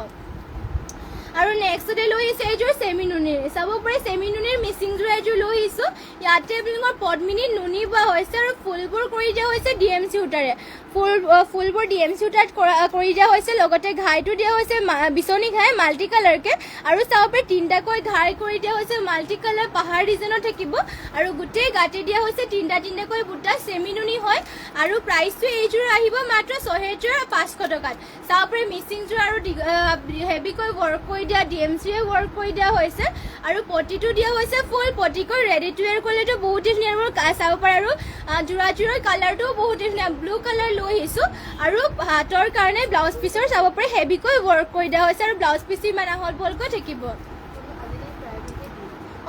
Speaker 1: আৰু নেক্সটতে লৈ আহিছোঁ এইযোৰ চেমিনুনিৰ চাব পাৰে চেমিনুনিৰ মিচিং যোৰা এযোৰ লৈ আহিছোঁ ইয়াতে আপোনালোকৰ পদ্মিনী নুনি বোৱা হৈছে আৰু ফুলবোৰ কৰি দিয়া হৈছে DMC সূতাৰে ফুলবোৰ DMC সূতাত কৰি দিয়া হৈছে লগতে ঘাইটো দিয়া হৈছে বিচনী ঘাই মাল্টি কালাৰকে আৰু চাব পাৰে তিনিটাকৈ ঘাই কৰি দিয়া হৈছে মাল্টি কালাৰ পাহাৰ ডিজাইনত থাকিব আৰু গোটেই গাঁঠি দিয়া হৈছে তিনিটাকৈ বুটা চেমিনুনি হয় আৰু প্ৰাইচটো এইযোৰ আহিব মাত্ৰ 6500 টকাত চাব পাৰে মিচিং যোৰা আৰু হেভিকৈ ৱৰ্ক কৰি দিয়া DMCয়ে ৱৰ্ক কৰি দিয়া হৈছে আৰু পটিটো দিয়া হৈছে ফুল পটিকৈ ৰেডি টু ৱেৰ কৰিলেতো বহুতেই ধুনীয়া চাব পাৰে আৰু যোৰাযোৰৰ কালাৰটোও বহুতেই ধুনীয়া ব্লু কালাৰ লৈ আহিছোঁ আৰু হাতৰ কাৰণে ব্লাউজ পিচৰ চাব পাৰে হেভিকৈ ৱৰ্ক কৰি দিয়া হৈছে আৰু ব্লাউজ পিচ ইমান আহল বহলকৈ থাকিব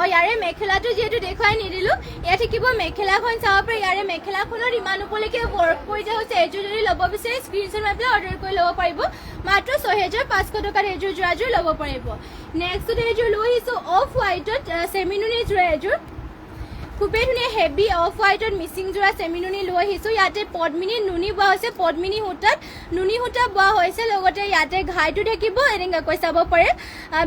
Speaker 1: ইয়াৰে মেখেলাটো যিহেতু দেখুৱাই নিদিলোঁ ইয়াত থাকিব মেখেলাখন চাব পাৰে ইয়াৰে মেখেলাখনত ইমান ওপৰলৈকে ৱৰ্ক কৰি দিয়া হৈছে এইযোৰ যদি ল'ব বিচাৰে স্ক্ৰীনশ্বট মাৰি পেলাই অৰ্ডাৰ কৰি ল'ব পাৰিব মাত্ৰ 6500 টকাত এইযোৰ যোৰাযোৰ ল'ব পাৰিব নেক্সট এইযোৰ লৈ আহিছোঁ অফ হোৱাইটত চেমিনুনি যোৰা এযোৰ খুবেই ধুনীয়া হেভি অফ হোৱাইটত মিচিং যোৰা চেমিনুনি লৈ আহিছোঁ ইয়াতে পদ্মিনী নুনি বোৱা হৈছে পদ্মিনী সূতাত নুনি সূতা বোৱা হৈছে লগতে ইয়াতে ঘাইটো থাকিব এনেকুৱাকৈ চাব পাৰে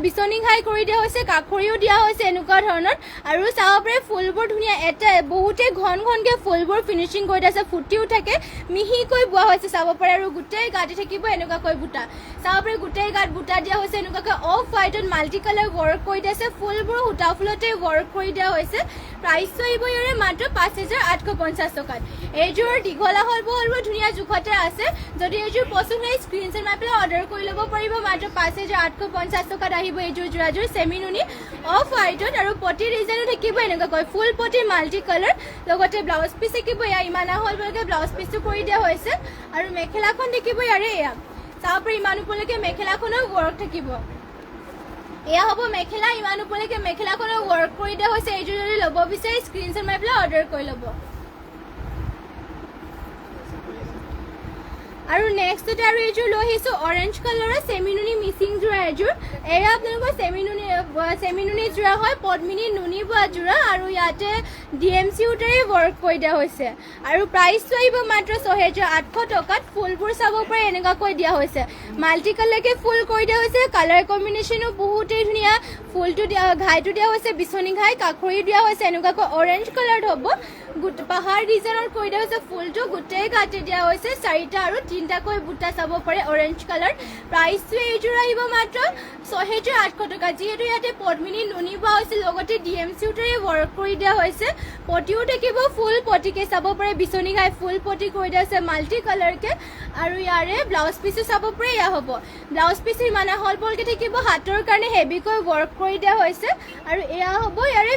Speaker 1: বিচনী ঘাই কৰি দিয়া হৈছে কাষৰিও দিয়া হৈছে এনেকুৱা ধৰণৰ আৰু চাব পাৰে ফুলবোৰ ধুনীয়া এটা বহুতেই ঘনকৈ ফুলবোৰ ফিনিচিং কৰি দিয়া আছে ফুটিও থাকে মিহিকৈ বোৱা হৈছে চাব পাৰে আৰু গোটেই গাঁঠি থাকিব এনেকুৱাকৈ বুটা চাব পাৰে গোটেই গাঁত বুটা দিয়া হৈছে এনেকুৱাকৈ অফ হোৱাইটত মাল্টি কালাৰ ৱৰ্ক কৰি দিয়া আছে ফুলবোৰ সূতা ফুলতে ৱৰ্ক কৰি দিয়া হৈছে প্ৰাইচটো আহিব ইয়াৰে মাত্ৰ 5850 টকাত এইযোৰ দীঘল আহল বহলবোৰ ধুনীয়া জোখতে আছে যদি এইযোৰ পচন্দ হয় স্ক্ৰীনশ্বট মাৰি পেলাই অৰ্ডাৰ কৰি ল'ব পাৰিব মাত্ৰ 5850 টকাত আহিব এইযোৰ যোৰাযোৰ চেমিনুনি অফ হোৱাইটত আৰু পটি ডিজাইনো থাকিব এনেকুৱাকৈ ফুল পটি মাল্টি কালাৰ লগতে ব্লাউজ পিচ থাকিব এয়া ইমান আহল বহলকৈ ব্লাউজ পিচটো কৰি দিয়া হৈছে আৰু মেখেলাখন থাকিব ইয়াৰে এয়া চাব পাৰে ইমান ওপৰলৈকে মেখেলাখনৰ ৱৰ্ক থাকিব এয়া হ'ব মেখেলা ইমান ওপৰলৈকে মেখেলাখনৰ ৱৰ্ক কৰি দিয়া হৈছে এইযোৰ যদি ল'ব বিচাৰে স্ক্ৰীনশ্বট মাৰি পেলাই অৰ্ডাৰ কৰি ল'ব আৰু নেক্সটতে আৰু এইযোৰ লৈ আহিছোঁ অৰেঞ্জ কালাৰৰ চেমিনুনি মিচিং যোৰা এযোৰ এয়া আপোনালোকৰ চেমিনুনি যোৰা হয় পদ্মিনী নুনি বোৱা যোৰা আৰু ইয়াতে DMC সূতাৰে ৱৰ্ক কৰি দিয়া হৈছে আৰু প্ৰাইচটো আহিব মাত্ৰ 6800 টকাত ফুলবোৰ চাব পাৰে এনেকুৱাকৈ দিয়া হৈছে মাল্টি কালাৰকে ফুল কৰি দিয়া হৈছে কালাৰ কম্বিনেশ্যনো বহুতেই ধুনীয়া ফুলটো দিয়া ঘাইটো দিয়া হৈছে বিচনী ঘাই কাষৰি দিয়া হৈছে এনেকুৱাকৈ অৰেঞ্জ কালাৰত হ'ব পাহাৰ ডিজাইনৰ কৰি দিয়া হৈছে ফুলটো গোটেই গাঁঠি দিয়া হৈছে 4টা আৰু 3টাকৈ বুটা চাব পাৰে অৰেঞ্জ কালাৰ প্ৰাইচটো এইযোৰ আহিব মাত্ৰ 6800 টকা যিহেতু ইয়াতে পদ্মিনী নুনি বোৱা হৈছে লগতে DMC সূতাৰে ৱৰ্ক কৰি দিয়া হৈছে পটিও থাকিব ফুল পটিকে চাব পাৰে বিচনী ঘাই ফুল পটি কৰি দিয়া হৈছে মাল্টি কালাৰকে আৰু ইয়াৰে ব্লাউজ পিচো চাব পাৰে এয়া হ'ব ব্লাউজ পিচ ইমান আহল বহলকৈ থাকিব হাতৰ কাৰণে হেভিকৈ ৱৰ্ক কৰি দিয়া হৈছে আৰু এয়া হ'ব ইয়াৰে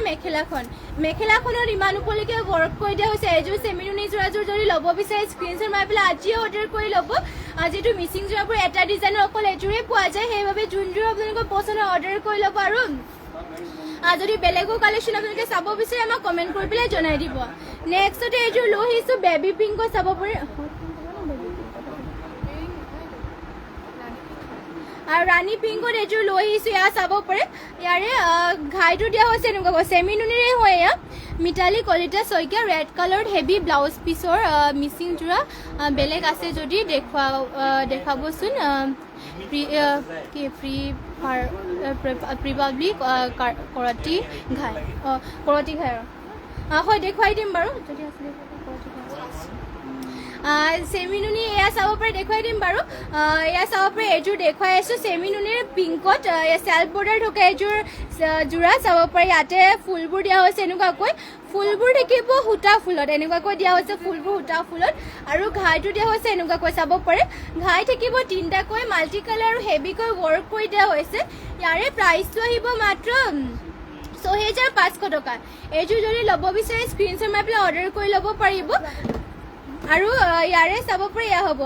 Speaker 1: মেখেলাখনত ইমান ওপৰলৈকে ৱৰ্ক কৰি দিয়া হৈছে এযোৰ চেমিনুনি যোৰাযোৰ যদি ল'ব বিচাৰে স্ক্ৰীনশ্বট মাৰি পেলাই আজিয়ে অৰ্ডাৰ কৰি ল'ব যিহেতু মিচিং যোৰাবোৰ এটা ডিজাইনৰ অকল এযোৰে পোৱা যায় সেইবাবে যোনযোৰ আপোনালোকৰ পচন্দ অৰ্ডাৰ কৰি ল'ব আৰু যদি বেলেগো কালেকশ্যন আপোনালোকে চাব বিচাৰে আমাক কমেণ্ট কৰি পেলাই জনাই দিব নেক্সটতে এইযোৰ লৈ আহিছোঁ বেবী পিংকত চাব পাৰে আৰু ৰাণী পিংকত এইযোৰ লৈ আহিছোঁ এয়া চাব পাৰে ইয়াৰে ঘাইটো দিয়া হৈছে এনেকুৱাকৈ চেমিনুনিৰে হয় এয়া মিতালী কলিতা শইকীয়া ৰেড কালাৰত হেভি ব্লাউজ পিচৰ মিচিং যোৰা বেলেগ আছে যদি দেখাবচোন প্ৰিপাব্লিক কৰতি ঘাই হয় দেখুৱাই দিম বাৰু যদি আছিলে চেমিনুনি এয়া চাব পাৰে দেখুৱাই দিম বাৰু এয়া চাব পাৰে এইযোৰ দেখুৱাই আছোঁ চেমিনুনিৰ পিংকত চেল্ফ বৰ্ডাৰ থকা এইযোৰ যোৰা চাব পাৰে ইয়াতে ফুলবোৰ দিয়া হৈছে এনেকুৱাকৈ ফুলবোৰ থাকিব সূতা ফুলত এনেকুৱাকৈ দিয়া হৈছে ফুলবোৰ সূতা ফুলত আৰু ঘাইটো দিয়া হৈছে এনেকুৱাকৈ চাব পাৰে ঘাই থাকিব 3টাকৈ মাল্টি কালাৰ আৰু হেভিকৈ ৱৰ্ক কৰি দিয়া হৈছে ইয়াৰে প্ৰাইচটো আহিব মাত্ৰ 6500 টকা এইযোৰ যদি ল'ব বিচাৰে স্ক্ৰীনশ্বট মাৰি পেলাই অৰ্ডাৰ কৰি ল'ব পাৰিব আৰু ইয়াৰে চাব পাৰে এয়া হ'ব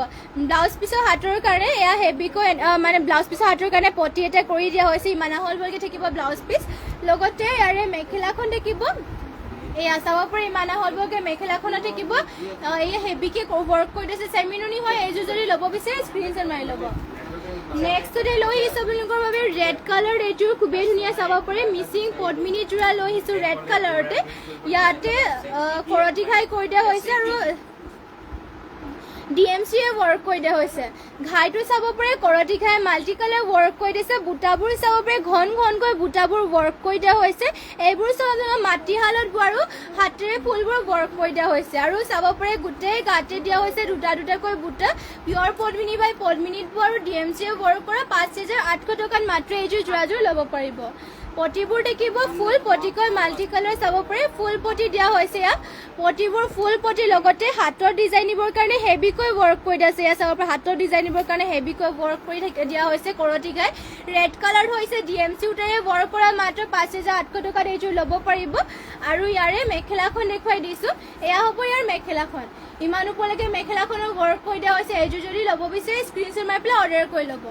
Speaker 1: ব্লাউজ পিচৰ হাতৰ কাৰণে এয়া হেভিকৈ মানে ব্লাউজ পিচৰ হাতৰ কাৰণে পটি এটা কৰি দিয়া হৈছে ইমান আহল বহলকৈ থাকিব ব্লাউজ পিচ লগতে ইয়াৰে মেখেলাখন থাকিব এয়া চাব পাৰে ইমান আহল বহলকৈ মেখেলাখনত থাকিব এয়া হেভিকৈ ৱৰ্ক কৰি দিছে চেমিনুনি হয় এইযোৰ যদি ল'ব বিচাৰে স্ক্ৰীনশ্বট মাৰি ল'ব নেক্সটতে লৈ আহিছোঁ আপোনালোকৰ বাবে ৰেড কালাৰ এইযোৰ খুবেই ধুনীয়া চাব পাৰে মিচিং পদ্মিনী যোৰা লৈ আহিছোঁ ৰেড কালাৰতে ইয়াতে কৰতি ঘাই কৰি দিয়া হৈছে আৰু DMC ৱৰ্ক কৰি দিয়া হৈছে ঘাইটো চাব পাৰে কৰতি ঘাই মাল্টি কালাৰ ৱৰ্ক কৰি দিছে বুটাবোৰ চাব পাৰে ঘন ঘনকৈ বুটাবোৰ ৱৰ্ক কৰি দিয়া হৈছে এইবোৰ চাব মাটিশালত আৰু হাতেৰে ফুলবোৰ ৱৰ্ক কৰি দিয়া হৈছে আৰু চাব পাৰে গোটেই গাতে দিয়া হৈছে দুটা দুটাকৈ বুটা পিয়ৰ পদ্মিনী বাই পদ্মিনীত আৰু DMC ৱৰ্ক কৰা 5800 টকাত মাত্ৰ এইযোৰ যোৰাযোৰ ল'ব পাৰিব পটিবোৰ দেখিব ফুল পটিকৈ মাল্টি কালাৰ চাব পাৰে ফুল পটি দিয়া হৈছে ইয়াত পটিবোৰ ফুল পটি লগতে হাতৰ ডিজাইনিবৰ কাৰণে হেভিকৈ ৱৰ্ক কৰি দিয়া আছে ইয়াত চাব পাৰে হাতৰ ডিজাইনিবৰ কাৰণে হেভিকৈ ৱৰ্ক কৰি দিয়া হৈছে কৰতি ঘাই ৰেড কালাৰ হৈছে DMC উটাৰে ৱৰ্ক কৰা মাত্ৰ 5800 টকাত এইযোৰ ল'ব পাৰিব আৰু ইয়াৰে মেখেলাখন দেখুৱাই দিছো এয়া হ'ব ইয়াৰ মেখেলাখন ইমান ওপৰলৈকে মেখেলাখনৰ ৱৰ্ক কৰি দিয়া হৈছে এইযোৰ যদি ল'ব বিচাৰে স্ক্ৰীনশ্বট মাৰি পেলাই অৰ্ডাৰ কৰি ল'ব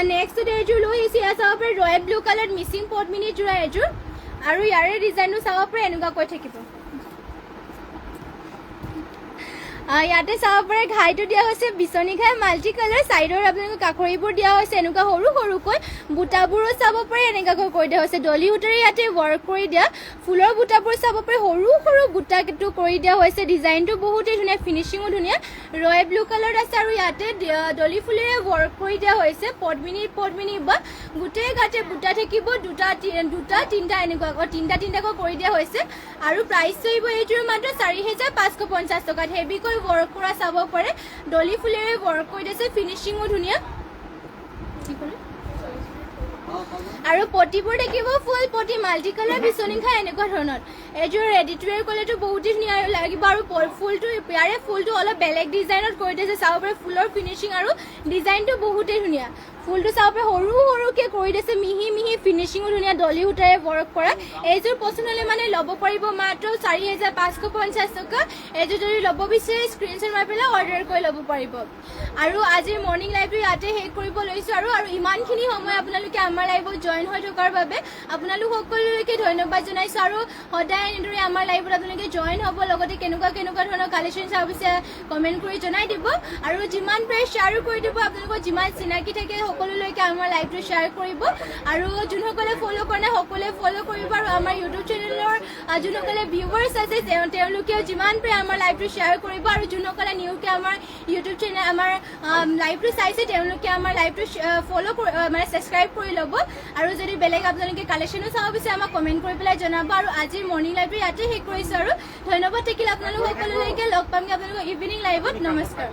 Speaker 1: নেক্সট এইযোৰ লৈ আহিছে ইয়াত চাব পাৰে ৰয়েল ব্লু কালাৰ মিচিং পদ্মিনী যোৰা এইযোৰ আৰু ইয়াৰে ডিজাইনটো চাব পাৰে এনেকুৱাকৈ থাকিব ইয়াতে চাব পাৰে ঘাইটো দিয়া হৈছে বিচনী ঘাই মাল্টি কালাৰ চাইডৰ আপোনালোকৰ কাকৰিবোৰ দিয়া হৈছে এনেকুৱা সৰু সৰুকৈ বুটাবোৰো চাব পাৰে এনেকুৱাকৈ কৰি দিয়া হৈছে ডলি সূতাৰে ইয়াতে ৱৰ্ক কৰি দিয়া ফুলৰ বুটাবোৰ চাব পাৰে সৰু সৰু বুটাটো কৰি দিয়া হৈছে ডিজাইনটো বহুতেই ধুনীয়া ফিনিচিঙো ধুনীয়া ৰয়েল ব্লু কালাৰ আছে আৰু ইয়াতে ডলি ফুলেৰে ৱৰ্ক কৰি দিয়া হৈছে পদ্মিনী বা গোটেই গাতে বুটা থাকিব দুটা তিনিটা এনেকুৱাকৈ তিনিটাকৈ কৰি দিয়া হৈছে আৰু প্ৰাইচ আহিব এইযোৰ মাত্ৰ 4550 টকাত হেভিকৈ ৱৰ্ক কৰা চাব পাৰে ডলি ফুলেৰে ৱৰ্ক কৰি দিছে ফিনিচিঙো ধুনীয়া আৰু পটিবোৰ দেখিব ফুল পটি মাল্টি কালাৰ বিচনী ঘাই এনেকুৱা ধৰণৰ এইযোৰ ৰেডি টু ৱেৰ ক'লেতো বহুতেই ধুনীয়া লাগিব আৰু ফুলটো ইয়াৰে ফুলটো অলপ বেলেগ ডিজাইনত কৰি দিছে চাব পাৰে ফুলৰ ফিনিচিং আৰু ডিজাইনটো বহুতেই ধুনীয়া ফুলটো চাব পাৰে সৰু সৰুকৈ কৰি দিছে মিহি মিহি ফিনিচিঙো ধুনীয়া ডলি সূতাৰে ৱৰ্ক কৰা এইযোৰ পচন্দ হ'লে মানে ল'ব পাৰিব মাত্ৰ 4550 টকা এইযোৰ যদি ল'ব বিচাৰে স্ক্ৰীনশ্বট মাৰি পেলাই অৰ্ডাৰ কৰি ল'ব পাৰিব আৰু আজিৰ মৰ্ণিং লাইভটো ইয়াতে শেষ কৰিব লৈছোঁ আৰু ইমানখিনি সময় আপোনালোকে আমাৰ লাইভত জইন হৈ থকাৰ বাবে আপোনালোক সকলোলৈকে ধন্যবাদ জনাইছোঁ আৰু সদায় এনেদৰে আমাৰ লাইভত আপোনালোকে জইন হ'ব লগতে কেনেকুৱা ধৰণৰ কালেকশ্যন চাব বিচাৰে কমেণ্ট কৰি জনাই দিব আৰু যিমান পাৰে শ্বেয়াৰো কৰি দিব আপোনালোকৰ যিমান চিনাকি থাকে সকলোলৈকে আমাৰ লাইভটো শ্বেয়াৰ কৰিব আৰু যোনসকলে ফ'ল' কৰা নাই সকলোৱে ফ'ল' কৰিব আৰু আমাৰ ইউটিউব চেনেলৰ যোনসকলে ভিউৱাৰ্ছ আছে তেওঁলোকেও যিমান পাৰে আমাৰ লাইভটো শ্বেয়াৰ কৰিব আৰু যোনসকলে নিউকৈ আমাৰ ইউটিউব চেনেল আমাৰ লাইভটো চাইছে তেওঁলোকে আমাৰ লাইভটো ফ'ল' মানে ছাবস্ক্ৰাইব কৰি ল'ব আৰু যদি বেলেগ আপোনালোকে কালেকশ্যনো চাব বিচাৰে আমাক কমেণ্ট কৰি পেলাই জনাব আৰু আজিৰ মৰ্ণিং লাইভটো ইয়াতে শেষ কৰিছোঁ আৰু ধন্যবাদ থাকিল আপোনালোক সকলোলৈকে লগ পামগৈ আপোনালোকৰ ইভিনিং লাইভত নমস্কাৰ